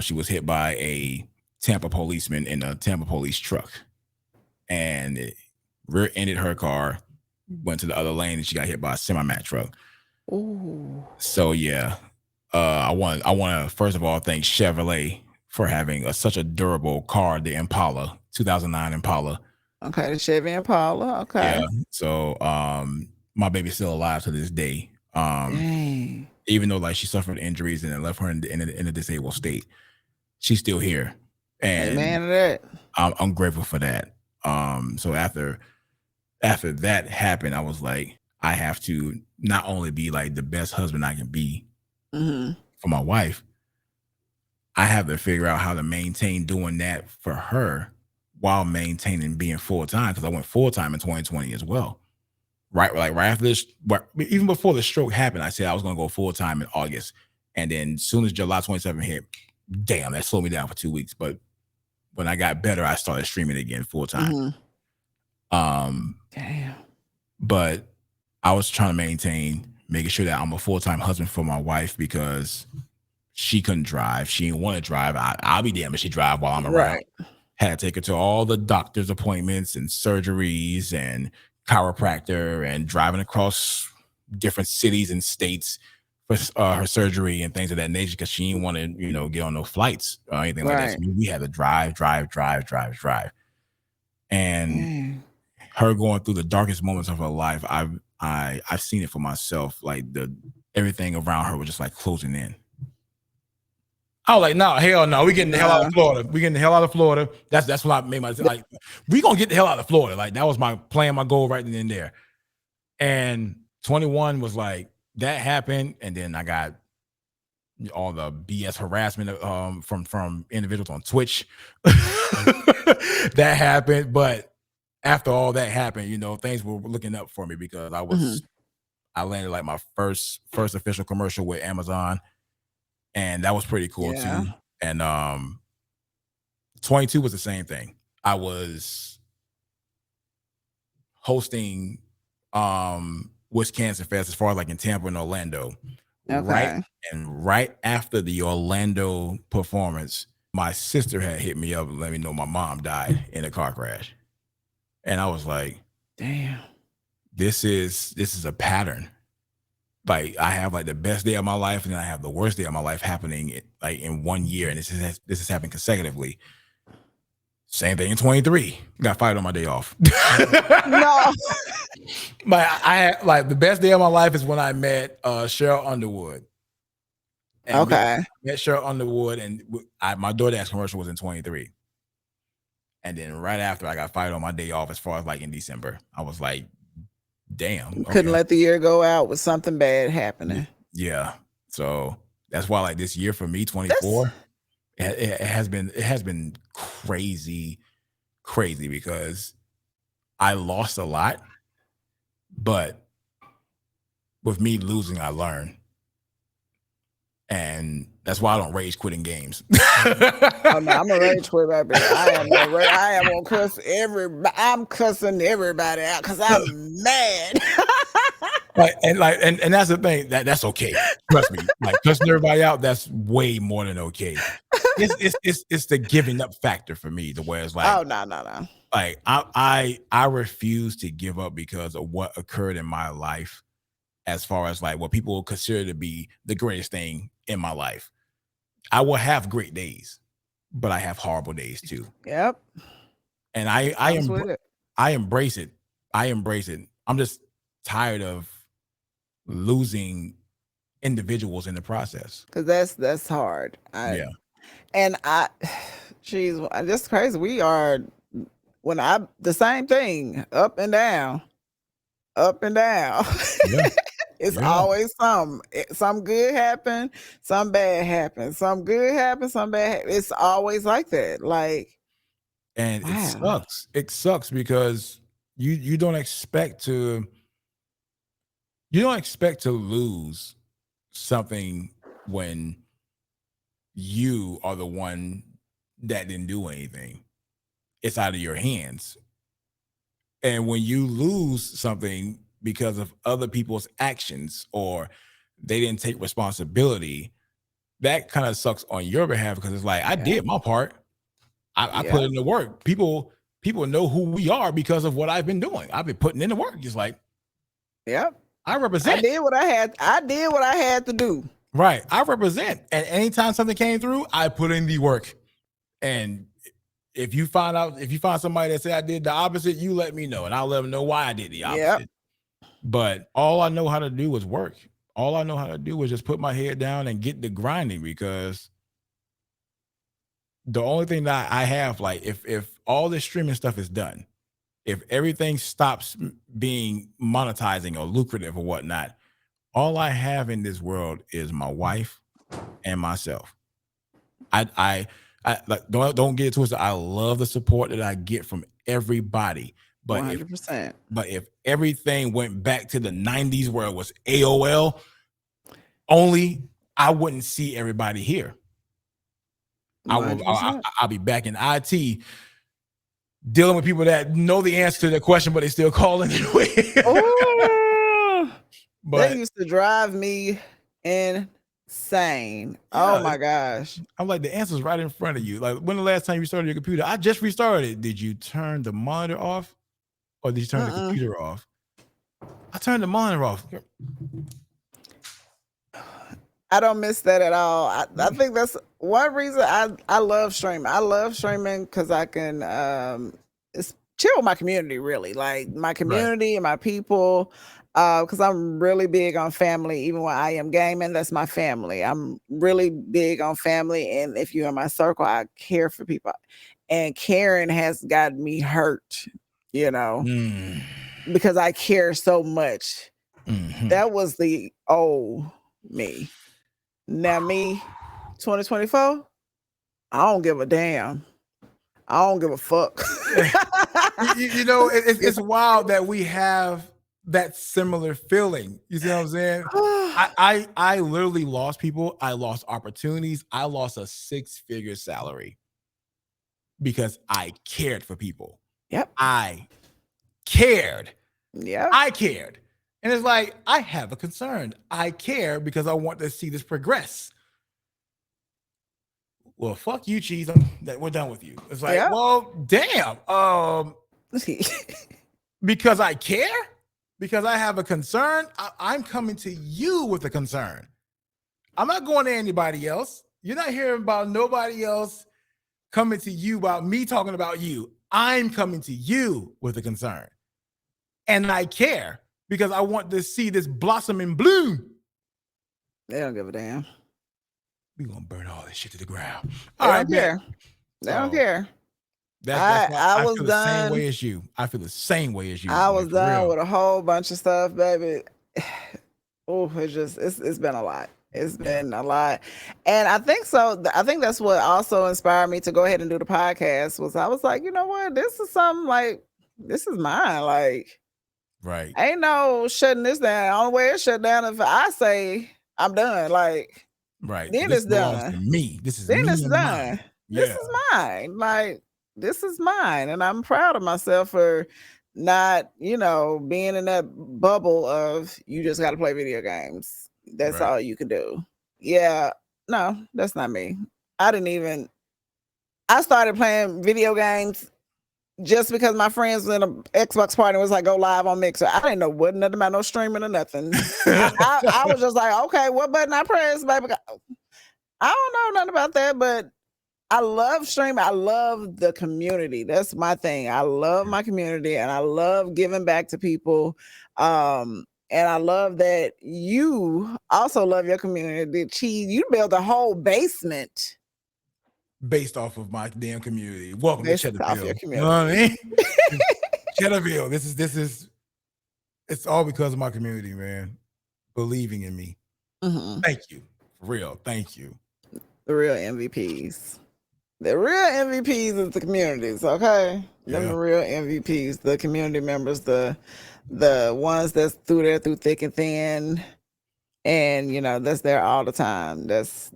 She was hit by a Tampa policeman in a Tampa police truck, and it rear-ended her car, went to the other lane, and she got hit by a semi-mat truck. Ooh. So yeah, I want to first of all thank Chevrolet for having such a durable car, the Impala, 2009 Impala. Okay, the Chevy Impala. Yeah. Okay. So my baby's still alive to this day. Dang. Even though like she suffered injuries and it left her in a disabled state, she's still here, and Amen to that. I'm grateful for that. So after that happened, I was like, I have to not only be like the best husband I can be Hmm. for my wife, I have to figure out how to maintain doing that for her while maintaining being full time because I went full time in 2020 as well. Right, like right after this, even before the stroke happened, I said I was going to go full time in August, and then as soon as July 27 hit, damn, that slowed me down for 2 weeks. But when I got better, I started streaming again full time. Hmm. Um, Damn. but I was trying to maintain, making sure that I'm a full time husband for my wife because she couldn't drive. She didn't want to drive. I'll be damned if she drive while I'm around. Right. Had to take her to all the doctor's appointments and surgeries and chiropractor and driving across different cities and states for her surgery and things of that nature because she didn't want to, get on no flights or anything like that. So Right. we had to drive, drive, drive, drive, drive. And Dang. her going through the darkest moments of her life, I've seen it for myself. Like everything around her was just like closing in. I was like, no, hell no. We getting the hell out of Nah. Florida. We getting the hell out of Florida. That's what I made my like. We gonna get the hell out of Florida. Like that was my plan, my goal right then and there. And 21 was like that happened, and then I got all the BS harassment from individuals on Twitch. That happened, but after all that happened, things were looking up for me because Hmm. I landed like my first official commercial with Amazon, and that was pretty cool Yeah. too. And 22 was the same thing. I was hosting Wisconsin Fest as far as like in Tampa and Orlando. Right Okay. and right after the Orlando performance, my sister had hit me up and let me know my mom died in a car crash. And I was like, Damn. this is a pattern. Like I have like the best day of my life and then I have the worst day of my life happening like in 1 year. And this has happened consecutively. Same thing in 23. Got fired on my day off. No. But I had like the best day of my life is when I met Cheryl Underwood. And Okay. met Cheryl Underwood, and my DoorDash commercial was in 23. And then right after I got fired on my day off, as far as like in December, I was like, damn, Couldn't okay. let the year go out with something bad happening. Yeah. So that's why like this year for me, That's 24, it has been crazy, crazy because I lost a lot, but with me losing, I learned. And That's why I don't rage quitting games. Oh no, I'm a rage quit, baby. I am a I am gonna cuss everybody. I'm cussing everybody out because I'm mad. And that's the thing that's okay. Trust me, like cussing everybody out, that's way more than okay. It's the giving up factor for me, the where it's Oh no, no, no. like I refuse to give up because of what occurred in my life, as far as like what people consider to be the greatest thing in my life. I will have great days, but I have horrible days too. Yep, And comes with it. I embrace it. I embrace it. I'm just tired of losing individuals in the process. Cause that's hard. Yeah. I, geez, that's crazy. We are when I the same thing, up and down, up and down. Yeah. It's Yeah. always some good happen, some bad happen, some good happen, some bad. It's always like that. Like, And it wow, sucks. It sucks because you don't expect to lose something when you are the one that didn't do anything. It's out of your hands. And when you lose something because of other people's actions or they didn't take responsibility, that kind of sucks on your behalf because it's like I yeah, did my part. I put yeah, in the work. People know who we are because of what I've been doing. I've been putting in the work. Just like yep. I I represent. did what I had. I did what I had to do. Right. I represent. And anytime something came through, I put in the work. And if you find somebody that say I did the opposite, you let me know and I'll let them know why I did the Yep, opposite. But all I know how to do is work. All I know how to do is just put my head down and get the grinding because the only thing that I have, like, if all this streaming stuff is done, if everything stops being monetizing or lucrative or whatnot, all I have in this world is my wife and myself. I I like don't get it twisted. I love the support that I get from everybody. But if 100%. everything went back to the 90s where it was AOL only, I wouldn't see everybody here. I 100%. I'll be back in IT dealing with people that know the answer to their question, but they still call anyway. Oh, that But used to drive me insane. Oh yeah, my gosh. I'm like the answer's right in front of you. Like when the last time you started your computer? I just restarted it. Did you turn the monitor off or did you turn the Mm-mm. computer off? I turned the monitor off. I don't miss that at all. I think that's one reason I love streaming. I love streaming because I can it's chill with my community really. Like my Right. community and my people. Because I'm really big on family, even when I am gaming, that's my family. I'm really big on family. And if you're in my circle, I care for people. And caring has gotten me hurt, you know, Mm. because I care so much. Mhm. That was the old me. Now me, 2024, I don't give a damn. I don't give a fuck. You know, Yeah. it's wild that we have that similar feeling. You see what I'm saying? I literally lost people. I lost opportunities. I lost a six-figure salary because I cared for people. Yep. I cared. Yep. I cared. And it's like, I have a concern. I care because I want to see this progress. Well, fuck you, cheese. That we're done with you. It's like, Yep. well, damn. Because I care, because I have a concern. I'm coming to you with a concern. I'm not going to anybody else. You're not hearing about nobody else coming to you about me talking about you. I'm coming to you with a concern. And I care because I want to see this blossom and bloom. They don't give a damn. We're gonna burn all this shit to the ground. They All right, don't man. care. They don't So care. that's why I I was feel the same done. way as you. I feel the same way as you. I Like was for done real. with a whole bunch of stuff, baby. Oh, it's been a lot. It's been a lot. And I think so. I think that's what also inspired me to go ahead and do the podcast was I was like, you know what? This is something like this is mine. Like, Right. ain't no shutting this down. The only way it's shut down if I say I'm done. Like, Right. then This it's belongs to done. me. This is Then me it's and mine. done. This Yeah. is mine. Like, this is mine. And I'm proud of myself for not, being in that bubble of you just got to play video games. That's Right. all you can do. Yeah. No, that's not me. I didn't even, I started playing video games just because my friends was in an Xbox party and was like, go live on Mixer. I didn't know what nothing about no streaming or nothing. I was just like, okay, what button I press, baby? I don't know nothing about that, but I love streaming. I love the community. That's my thing. I love my community and I love giving back to people. And I love that you also love your community. Cheese, you built a whole basement Based off of my damn community. Welcome to based off your Cheddarville. You know what community. I mean? Cheddarville. This is it's all because of my community, man. Believing in me. Mhm. Thank you. For real. Thank you. The real MVPs. The real MVPs is the communities, okay? Them Yeah. the real MVPs, the community members, the ones that's through there through thick and thin. And that's there all the time. That's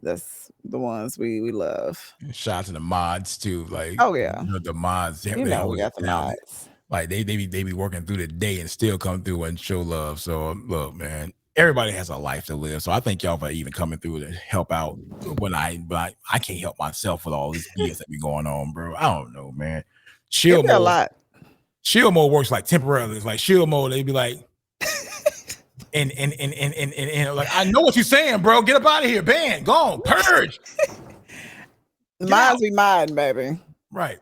the ones we love. Shout out to the mods too. Like Oh yeah. the mods, they We hold got it the down. mods. Like they be working through the day and still come through and show love. So look, man, everybody has a life to live. So I thank y'all for even coming through to help out when I can't help myself with all this BS that be going on, bro. I don't know, man. It Shield be a mode, lot. shield mode works like temporarily. It's like shield mode, they be like, and like, I know what you're saying, bro. Get up out of here, ban, gone, purge. Mine's be mine, baby. Right.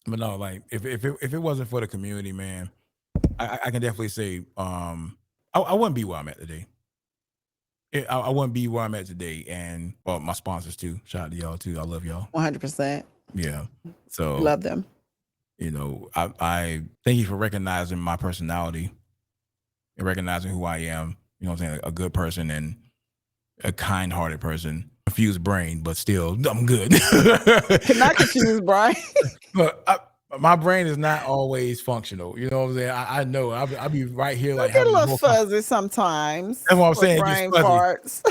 But no, like if it wasn't for the community, man, I can definitely say I wouldn't be where I'm at today. I wouldn't be where I'm at today, and well, my sponsors too. Shout out to y'all too. I love y'all. 100%. Yeah. So Love them. I thank you for recognizing my personality and recognizing who I am. You know what I'm saying? A good person and a kind-hearted person. Confused brain, but still, I'm good. Cannot confuse, Brian. Look, my brain is not always functional. You know what I'm saying? I know. I'll be right here like Get a having a little whole fuzzy sometimes. That's what I'm Little saying. It gets brain fuzzy. farts.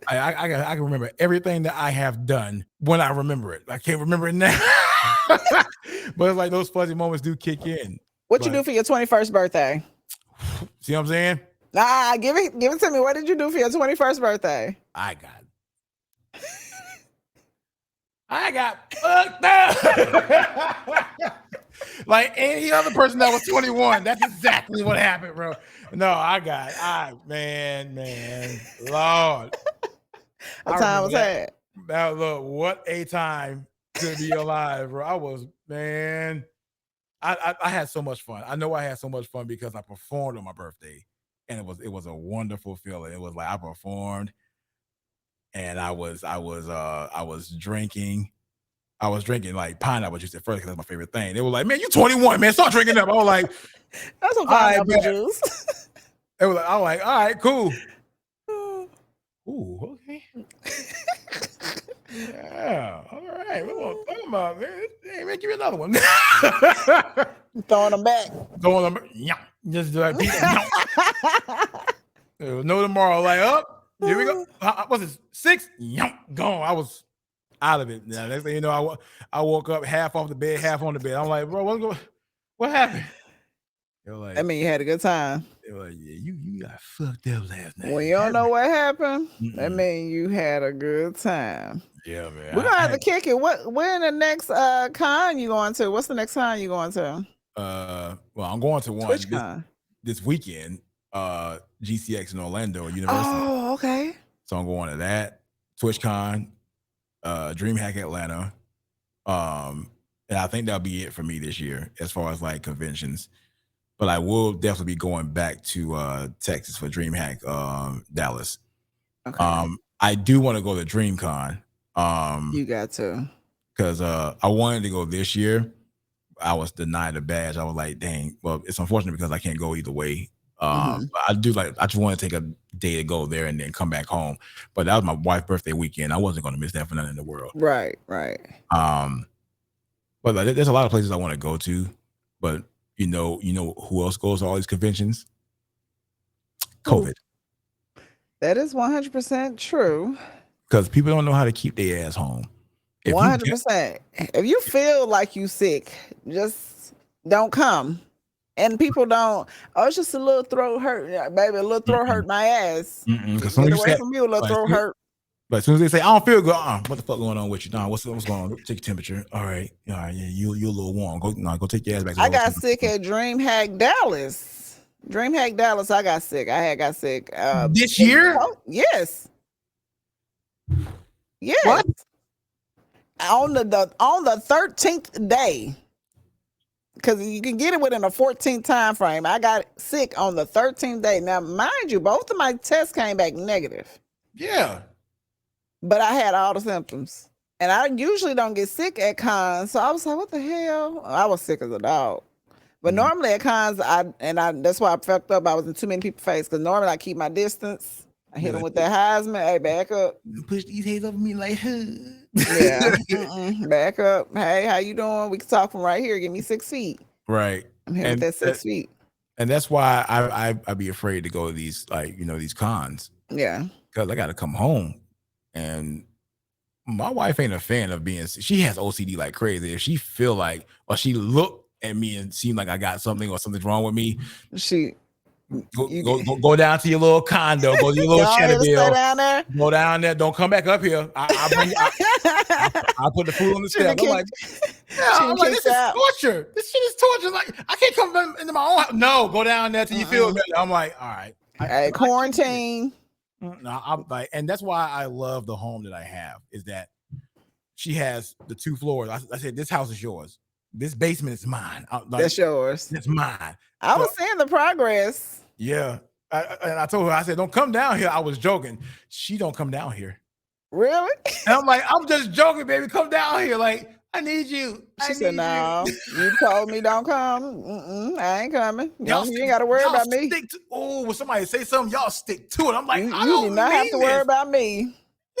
I can remember everything that I have done when I remember it. I can't remember it now. But it's like those fuzzy moments do kick in. What you do for your 21st birthday? See what I'm saying? Nah, give it to me. What did you do for your 21st birthday? I got fucked up. Like any other person that was 21. That's exactly what happened, bro. No, man, Lord. A time was had. Now look, what a time to be alive, bro. I had so much fun. I know I had so much fun because I performed on my birthday, and it was a wonderful feeling. It was like I performed, and I was drinking. I was drinking like pineapple juice at first because that's my favorite thing. They were like, "Man, you 21, man, start drinking up." I was like, "That's some pineapple juice." I was like, "All right, cool." Ooh, okay. Yeah, all right. What am I talking about, man? Hey, man, give me another one. Throwing them back. Yeah. Just like no tomorrow. Like, up. Here we go. What's this? 6? Gone. I was out of it. Now, next thing you know, I woke up half off the bed, half on the bed. I'm like, bro, what happened? Like, I mean, you had a good time. They were like, yeah, you got fucked up last night. Well, you don't know what happened. I mean, you had a good time. Yeah, man. We're gonna have to kick it. When the next con you going to? What's the next con you going to? Well, I'm going to one this weekend. GCX in Orlando University. Oh, okay. So I'm going to that TwitchCon, DreamHack Atlanta. And I think that'll be it for me this year as far as like conventions. But I will definitely be going back to Texas for DreamHack Dallas. Okay. I do want to go to DreamCon. You got to. Because I wanted to go this year. I was denied a badge. I was like, dang, well, it's unfortunate because I can't go either way. But I just want to take a day to go there and then come back home. But that was my wife's birthday weekend. I wasn't going to miss that for nothing in the world. Right. But like, there's a lot of places I want to go to. But you know who else goes to all these conventions? COVID. That is 100% true. because people don't know how to keep their ass home. If you get 100%. If you feel like you sick, just don't come. And people don't. Oh, it's just a little throat hurt, yeah, baby. A little throat hurt my ass. because Get soon get as you away say, from you. A little like, throat hurt. but as soon as they say, I don't feel good, what the fuck going on with you? Nah, what's going on? Take your temperature. All right, yeah, you a little warm. Go take your ass back to the I got hotel. sick at DreamHack Dallas. DreamHack Dallas. I got sick. I had got sick. This year? Yes, yes. What? On the 13th day, because you can get it within a 14th time frame. I got sick on the 13th day. Now, mind you, both of my tests came back negative, Yeah. but I had all the symptoms. And I usually don't get sick at cons, so I was like, "What the hell?" I was sick as a dog. But normally at cons, that's why I fucked up. I was in too many people's face because normally I keep my distance. I hit them with that Heisman. Hey, back up. Push these hands over me like, Yeah, back up. Hey, how you doing? We can talk from right here. Give me 6 feet. right. I'm here with that 6 feet. And that's why I be afraid to go to these, like, these cons, Yeah, because I got to come home, and my wife ain't a fan of being. She has OCD like crazy. If she feel like, or she look at me and seem like I got something or something's wrong with me, she. go down to your little condo, go to your little Chatterville, down there. go down there. Don't come back up here. I'll put the food on the step. I'm like, this is torture. This shit is torture. Like, I can't come into my own house. No, go down there till you feel better. I'm like, all right. Hey, quarantine. No, I'm like, and that's why I love the home that I have, is that she has the 2 floors. I said, this house is yours. This basement is mine. That's yours. It's mine. I was seeing the progress. Yeah. And I told her, I said, don't come down here. I was joking. She don't come down here. Really? And I'm like, I'm just joking, baby. Come down here. Like, I need you. She said, no, you told me don't come. I ain't coming. You ain't got to worry about me. When somebody say something, y'all stick to it. I'm like, you do not have to worry about me.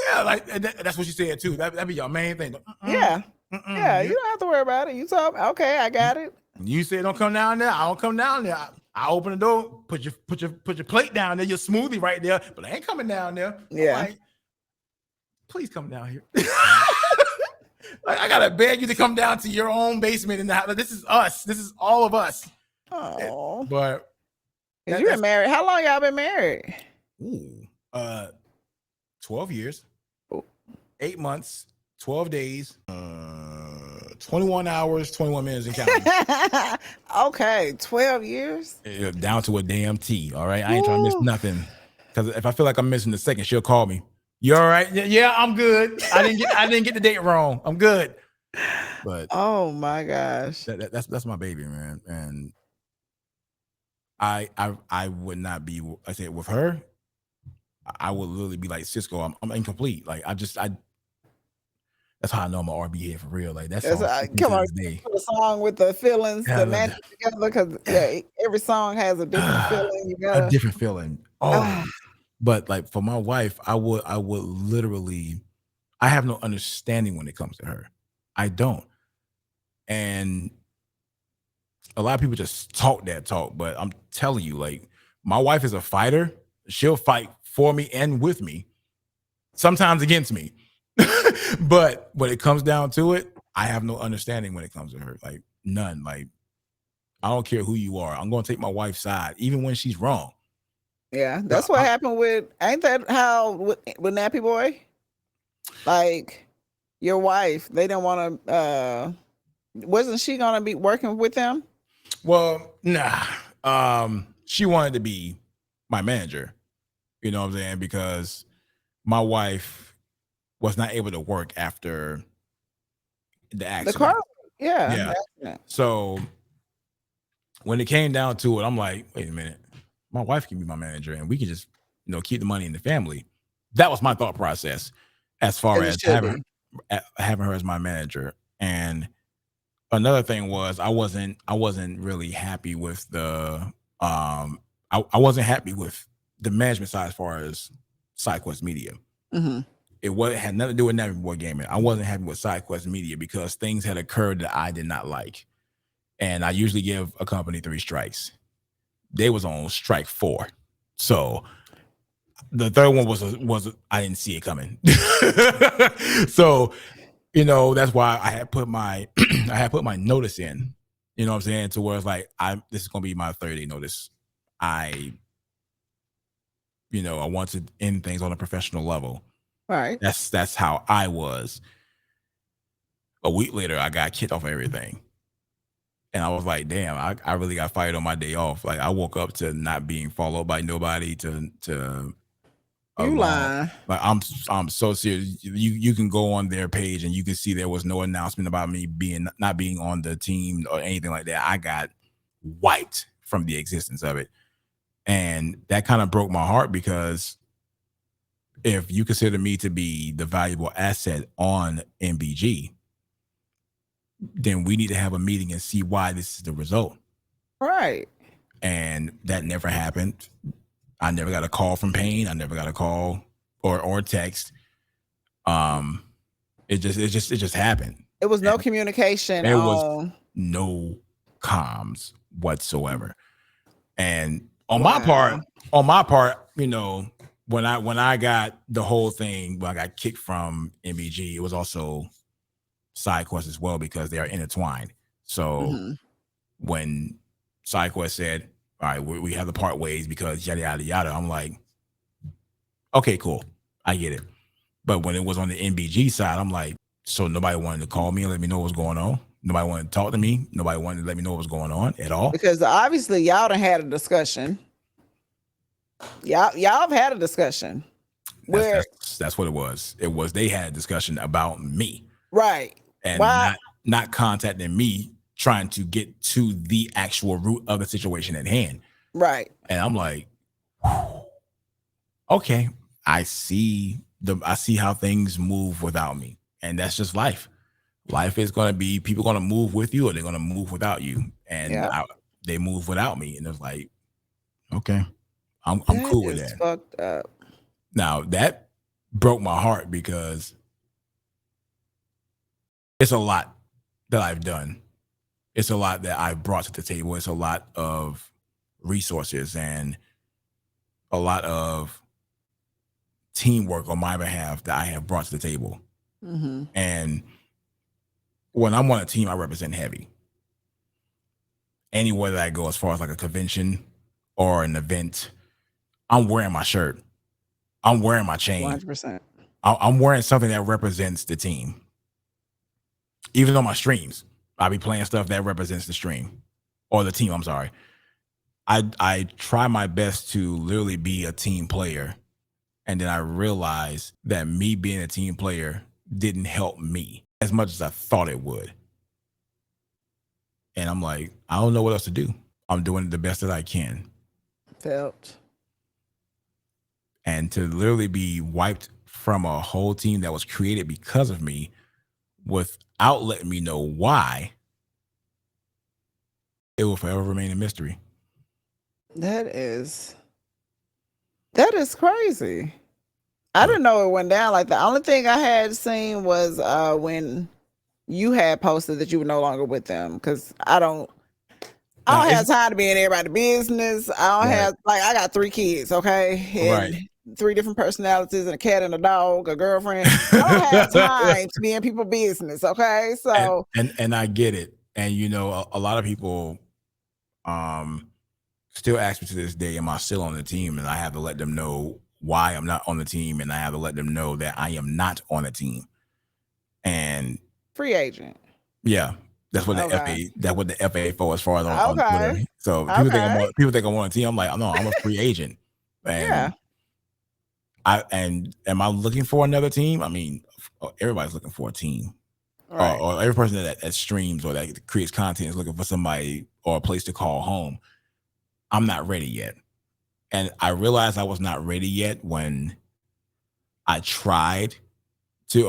Yeah, like that's what she said too. That'd be your main thing. Yeah. Yeah, you don't have to worry about it. You told me, okay, I got it. You said don't come down there. I don't come down there. I open the door, put your plate down there, your smoothie right there, but I ain't coming down there. Yeah. Like, please come down here. Like, I gotta beg you to come down to your own basement in the house. This is us. This is all of us. Oh, but you been married? How long y'all been married? 12 years, 8 months, 12 days, 21 hours, 21 minutes and counting. Okay, 12 years. Down to a damn T. All right, I ain't trying to miss nothing. Because if I feel like I'm missing a second, she'll call me. You all right? Yeah, I'm good. I didn't get the date wrong. I'm good. But oh my gosh, that's my baby, man. And I would not be. I said with her, I would literally be like, Cisco, I'm incomplete. Like that's how I know I'm an RB here for real. Like that's come on, put a song with the feelings, the magic together, because every song has a different feeling. A different feeling. Oh. But like for my wife, I would literally, I have no understanding when it comes to her. I don't. And a lot of people just talk that talk, but I'm telling you, like, my wife is a fighter. She'll fight for me and with me, sometimes against me. But when it comes down to it, I have no understanding when it comes to her. Like, none. Like, I don't care who you are. I'm going to take my wife's side, even when she's wrong. Yeah, that's what happened with. Ain't that how with Nappy Boy? Like your wife, they didn't want to. Wasn't she gonna be working with them? Well, nah. She wanted to be my manager. You know what I'm saying? Because my wife was not able to work after the accident. The car. Yeah. So when it came down to it, I'm like, wait a minute. My wife can be my manager and we can just, keep the money in the family. That was my thought process as far as having her as my manager. And another thing was I wasn't really happy with the I wasn't happy with the management side as far as SideQuest Media. Mm-hmm. It had nothing to do with Nappy Boy Gaming. I wasn't happy with SideQuest Media because things had occurred that I did not like. And I usually give a company 3 strikes. They was on strike 4. So The third one was I didn't see it coming. So, that's why I had put my I had put my notice in. You know what I'm saying? To where it's like this is gonna be my 30-day notice. I I want to end things on a professional level. Right. That's how I was. A week later, I got kicked off everything. And I was like, damn, I really got fired on my day off. Like I woke up to not being followed by nobody, to a You long, lying. like I'm so serious. You can go on their page and you can see there was no announcement about me not being on the team or anything like that. I got wiped from the existence of it. And that kind of broke my heart because if you consider me to be the valuable asset on MBG, then we need to have a meeting and see why this is the result. Right. And that never happened. I never got a call from Payne. I never got a call or text. Um, it just happened. It was no And communication there was on. no comms whatsoever. And Wow. on my part, when I got the whole thing, when I got kicked from MBG, it was also side quests as well because they are intertwined. So Hmm. when SideQuest said, "All right, we have to part ways because yada yada yada," I'm like, "Okay, cool, I get it." But when it was on the NBG side, I'm like, "So nobody wanted to call me and let me know what's going on. Nobody wanted to talk to me. Nobody wanted to let me know what was going on at all." Because obviously y'all done had a discussion. Y'all have had a discussion That's where, that's that's what it was. It was they had a discussion about me right? and Why? not contacting me, trying to get to the actual root of the situation at hand. Right. And I'm like, okay, I see how things move without me, and that's just life. Life is going to be people going to move with you or they're going to move without you, and Yeah. they move without me, and it's like, okay, I'm That cool with is that. fucked up. Now that broke my heart because it's a lot that I've done. It's a lot that I've brought to the table. It's a lot of resources and a lot of teamwork on my behalf that I have brought to the table. Hmm. And when I'm on a team, I represent heavy. Anywhere that I go, as far as like a convention or an event, I'm wearing my shirt. I'm wearing my chain. 100%. I'm wearing something that represents the team. Even on my streams, I'll be playing stuff that represents the stream or the team. I'm sorry. I try my best to literally be a team player. And then I realized that me being a team player didn't help me as much as I thought it would. And I'm like, I don't know what else to do. I'm doing the best that I can. Felt. And to literally be wiped from a whole team that was created because of me without letting me know why, it will forever remain a mystery. That is crazy. I But didn't know it went down like that. The only thing I had seen was when you had posted that you were no longer with them. Because I now don't it's have time to be in everybody's business. I don't right, have, like, I got 3 kids, okay? right. And 3 different personalities and a cat and a dog, a girlfriend. I don't have time to be in people's business, okay? and So, and I get it. And a lot of people um still ask me to this day, am I still on the team? And I have to let them know why I'm not on the team, and I have to let them know that I am not on the team. And free agent. yeah, Okay. that's what the FA for as far as on Twitter. Okay. So Okay. people think I'm on a team. I'm like, no, I'm a free agent. Yeah. And am I looking for another team? I mean, everybody's looking for a team. Right. Or every person that streams or that creates content is looking for somebody or a place to call home. I'm not ready yet. And I realized I was not ready yet when I tried to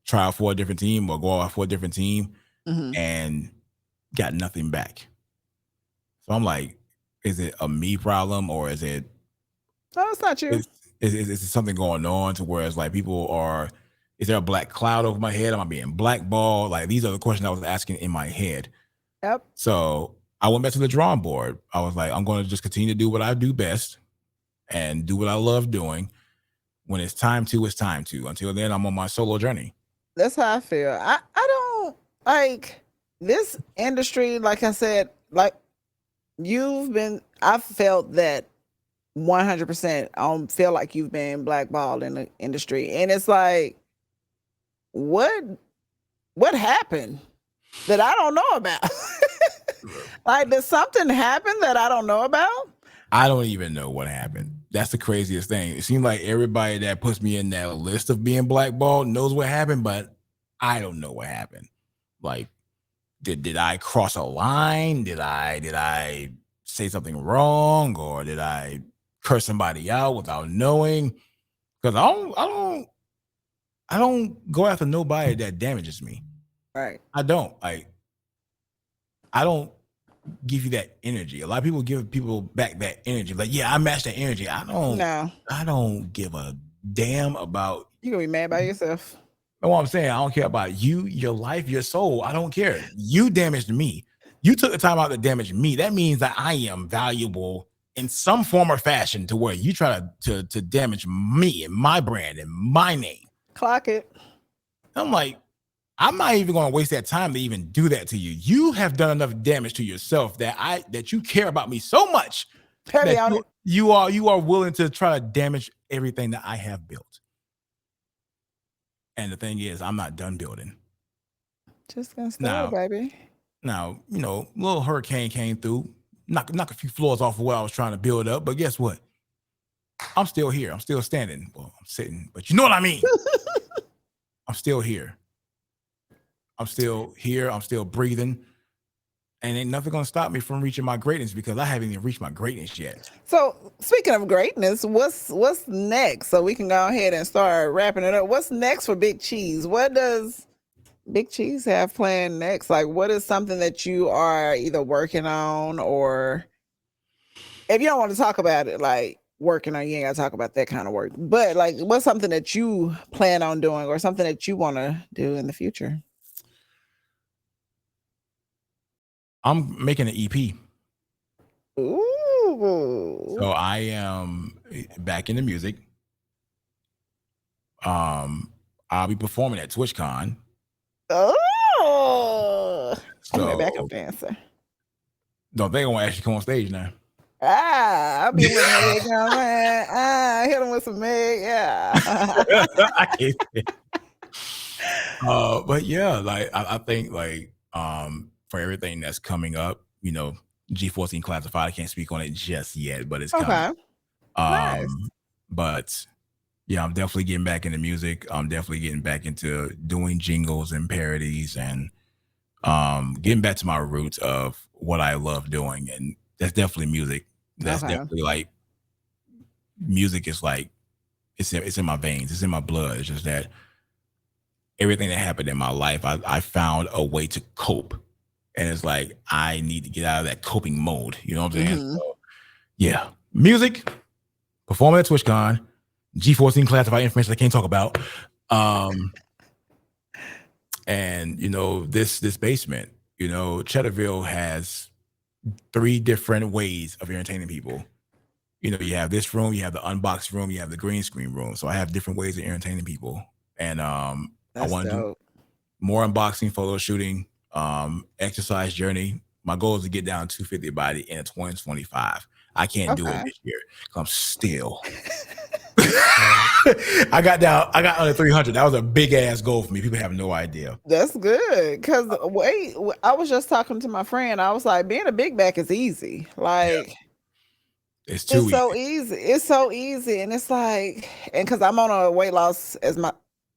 try out for a different team or go out for a different team Hmm. and got nothing back. So I'm like, is it a me problem or No, it's not you. is is something going on to where it's like is there a black cloud over my head? Am I being blackballed? Like these are the questions I was asking in my head. Yep. So I went back to the drawing board. I was like, I'm going to just continue to do what I do best and do what I love doing. When it's time to, it's time to. Until then, I'm on my solo journey. That's how I feel. I don't like this industry. Like I said, like I felt that 100%. I don't feel like you've been blackballed in the industry, and it's like, what what happened that I don't know about? Like, did something happen that I don't know about? I don't even know what happened. That's the craziest thing. It seems like everybody that puts me in that list of being blackballed knows what happened, but I don't know what happened. Like, did I cross a line? Did I say something wrong, or did I curse somebody out without knowing? Because I don't go after nobody that damages me. Right. I don't. I don't give you that energy. A lot of people give people back that energy. Like, yeah, I match that energy. No, I don't give a damn about. you gonna be mad by yourself. Know what I'm saying? I don't care about you, your life, your soul. I don't care. You damaged me. You took the time out to damage me. That means that I am valuable in some form or fashion to where you try to damage me and my brand and my name. Clock it. I'm like, I'm not even going to waste that time to even do that to you. You have done enough damage to yourself that you care about me so much Heavy that on it. you are willing to try to damage everything that I have built. And the thing is, I'm not done building. Just gonna start, Now, baby. little hurricane came through, knock a few floors off of what I was trying to build up. But guess what? I'm still here. I'm still standing. Well, I'm sitting, but you know what I mean. I'm still here. I'm still here. I'm still breathing. And ain't nothing gonna stop me from reaching my greatness because I haven't even reached my greatness yet. So speaking of greatness, what's next? So we can go ahead and start wrapping it up. What's next for Big Cheese? What does Big Cheese have planned next? Like, what is something that you are either working on, or if you don't want to talk about it, like working on, you ain't gotta talk about that kind of work. But like, what's something that you plan on doing, or something that you want to do in the future? I'm making an EP. Ooh. So I am back into music. I'll be performing at TwitchCon. Oh, I'm a backup So dancer. don't they gonna actually come on stage now? I'll be with Meg, you know what I'm saying? Hit him with some Meg, yeah. I can't. But yeah, like I think like for everything that's coming up, G14 classified. I can't speak on it just yet, but it's coming. Okay, nice. But yeah, I'm definitely getting back into music. I'm definitely getting back into doing jingles and parodies and getting back to my roots of what I love doing. And that's definitely music. That's Okay. definitely like music is like it's in my veins, it's in my blood. It's just that everything that happened in my life, I found a way to cope. And it's like I need to get out of that coping mode. You know what I'm saying? Mm-hmm. So yeah. Music, performing at TwitchCon, G14 classified information I can't talk about. And this basement, Cheddarville has 3 different ways of entertaining people. You have this room, you have the unboxed room, you have the green screen room. So I have different ways of entertaining people. And I That's want to do dope. more unboxing, photo shooting, exercise journey. My goal is to get down 250 by the end of 2025. I can't do it Okay. this year. I'm still. I got under 300. That was a big ass goal for me. People have no idea. That's good. Cause wait, I was just talking to my friend. I was like, being a big back is easy. Like, It's too it's so easy. easy. It's so easy. And it's like, and because I'm on a weight loss as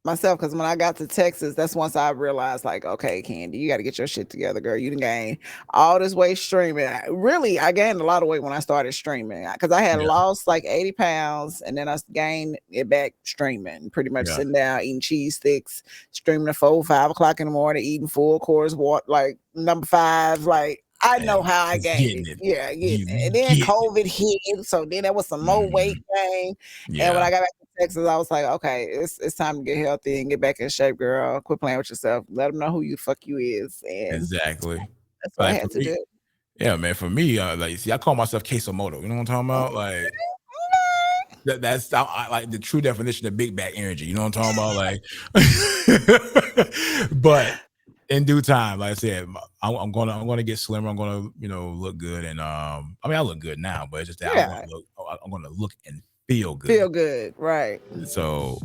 myself, because when I got to Texas, that's once I realized, like, okay, Candy, you got to get your shit together, girl. You done gained all this weight streaming. I gained a lot of weight when I started streaming because I had Yeah, lost like 80 pounds and then I gained it back streaming, pretty much yeah, sitting down, eating cheese sticks, streaming at 4, 5 o'clock in the morning, eating full course, like number 5, like, I and know how I just gained getting it. it. Yeah, getting You it. And then getting it. COVID hit. So then there was some more weight Mhm. gain. And when Yeah, I got back to Texas, I was like, okay, it's time to get healthy and get back in shape, girl. Quit playing with yourself. Let them know who you fuck you is. And exactly. that's what I Like for had to me, do. yeah, man. For me, like, see, I call myself queso moto. You know what I'm talking about? Like, That's like the true definition of big back energy. You know what I'm talking about? Like, but in due time, like I said, I'm gonna get slimmer. I'm gonna look good, and I mean I look good now, but it's just that Yeah. I'm gonna look and feel Feel good. good. Right. So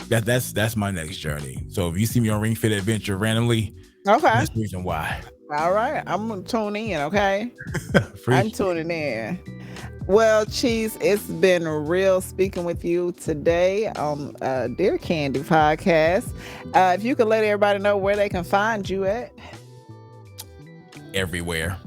that's my next journey. So if you see me on Ring Fit Adventure randomly, Okay. that's the reason why. All right. I'm gonna tune in, okay? I'm Appreciate tuning in. Well, Cheese, it's been real speaking with you today on Dear Candy podcast. If you could let everybody know where they can find you at. everywhere.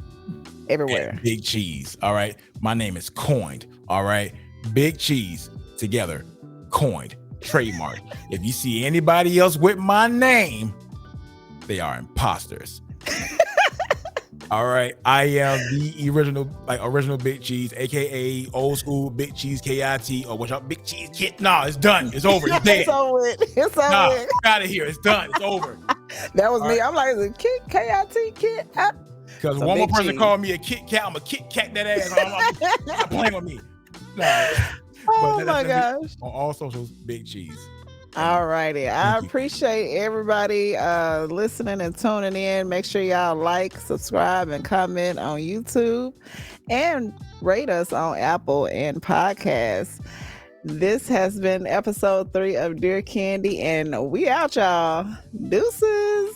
Everywhere. Big Cheese. All right. My name is Coined. All right. Big Cheese together. Coined. Trademark. If you see anybody else with my name, they are imposters. All right. I am the original Big Cheese, aka old school Big Cheese KIT, or what y'all Big Cheese Kit. No, it's done. It's over. It's dead. It's over. It's over. Nah, out of here. It's done. It's over. That was All me. right. I'm like, is it Kit, KIT, Kit? Because So one more Big person Cheese. called me a Kit Kat, I'm a Kit Kat that ass. I'm not playing with me. No. Oh But my that's gosh. on all socials, Big Cheese. All righty. I appreciate everybody listening and tuning in. Make sure y'all like, subscribe, and comment on YouTube and rate us on Apple and podcasts. This has been episode 3 of Dear Candy, and we out, y'all. Deuces.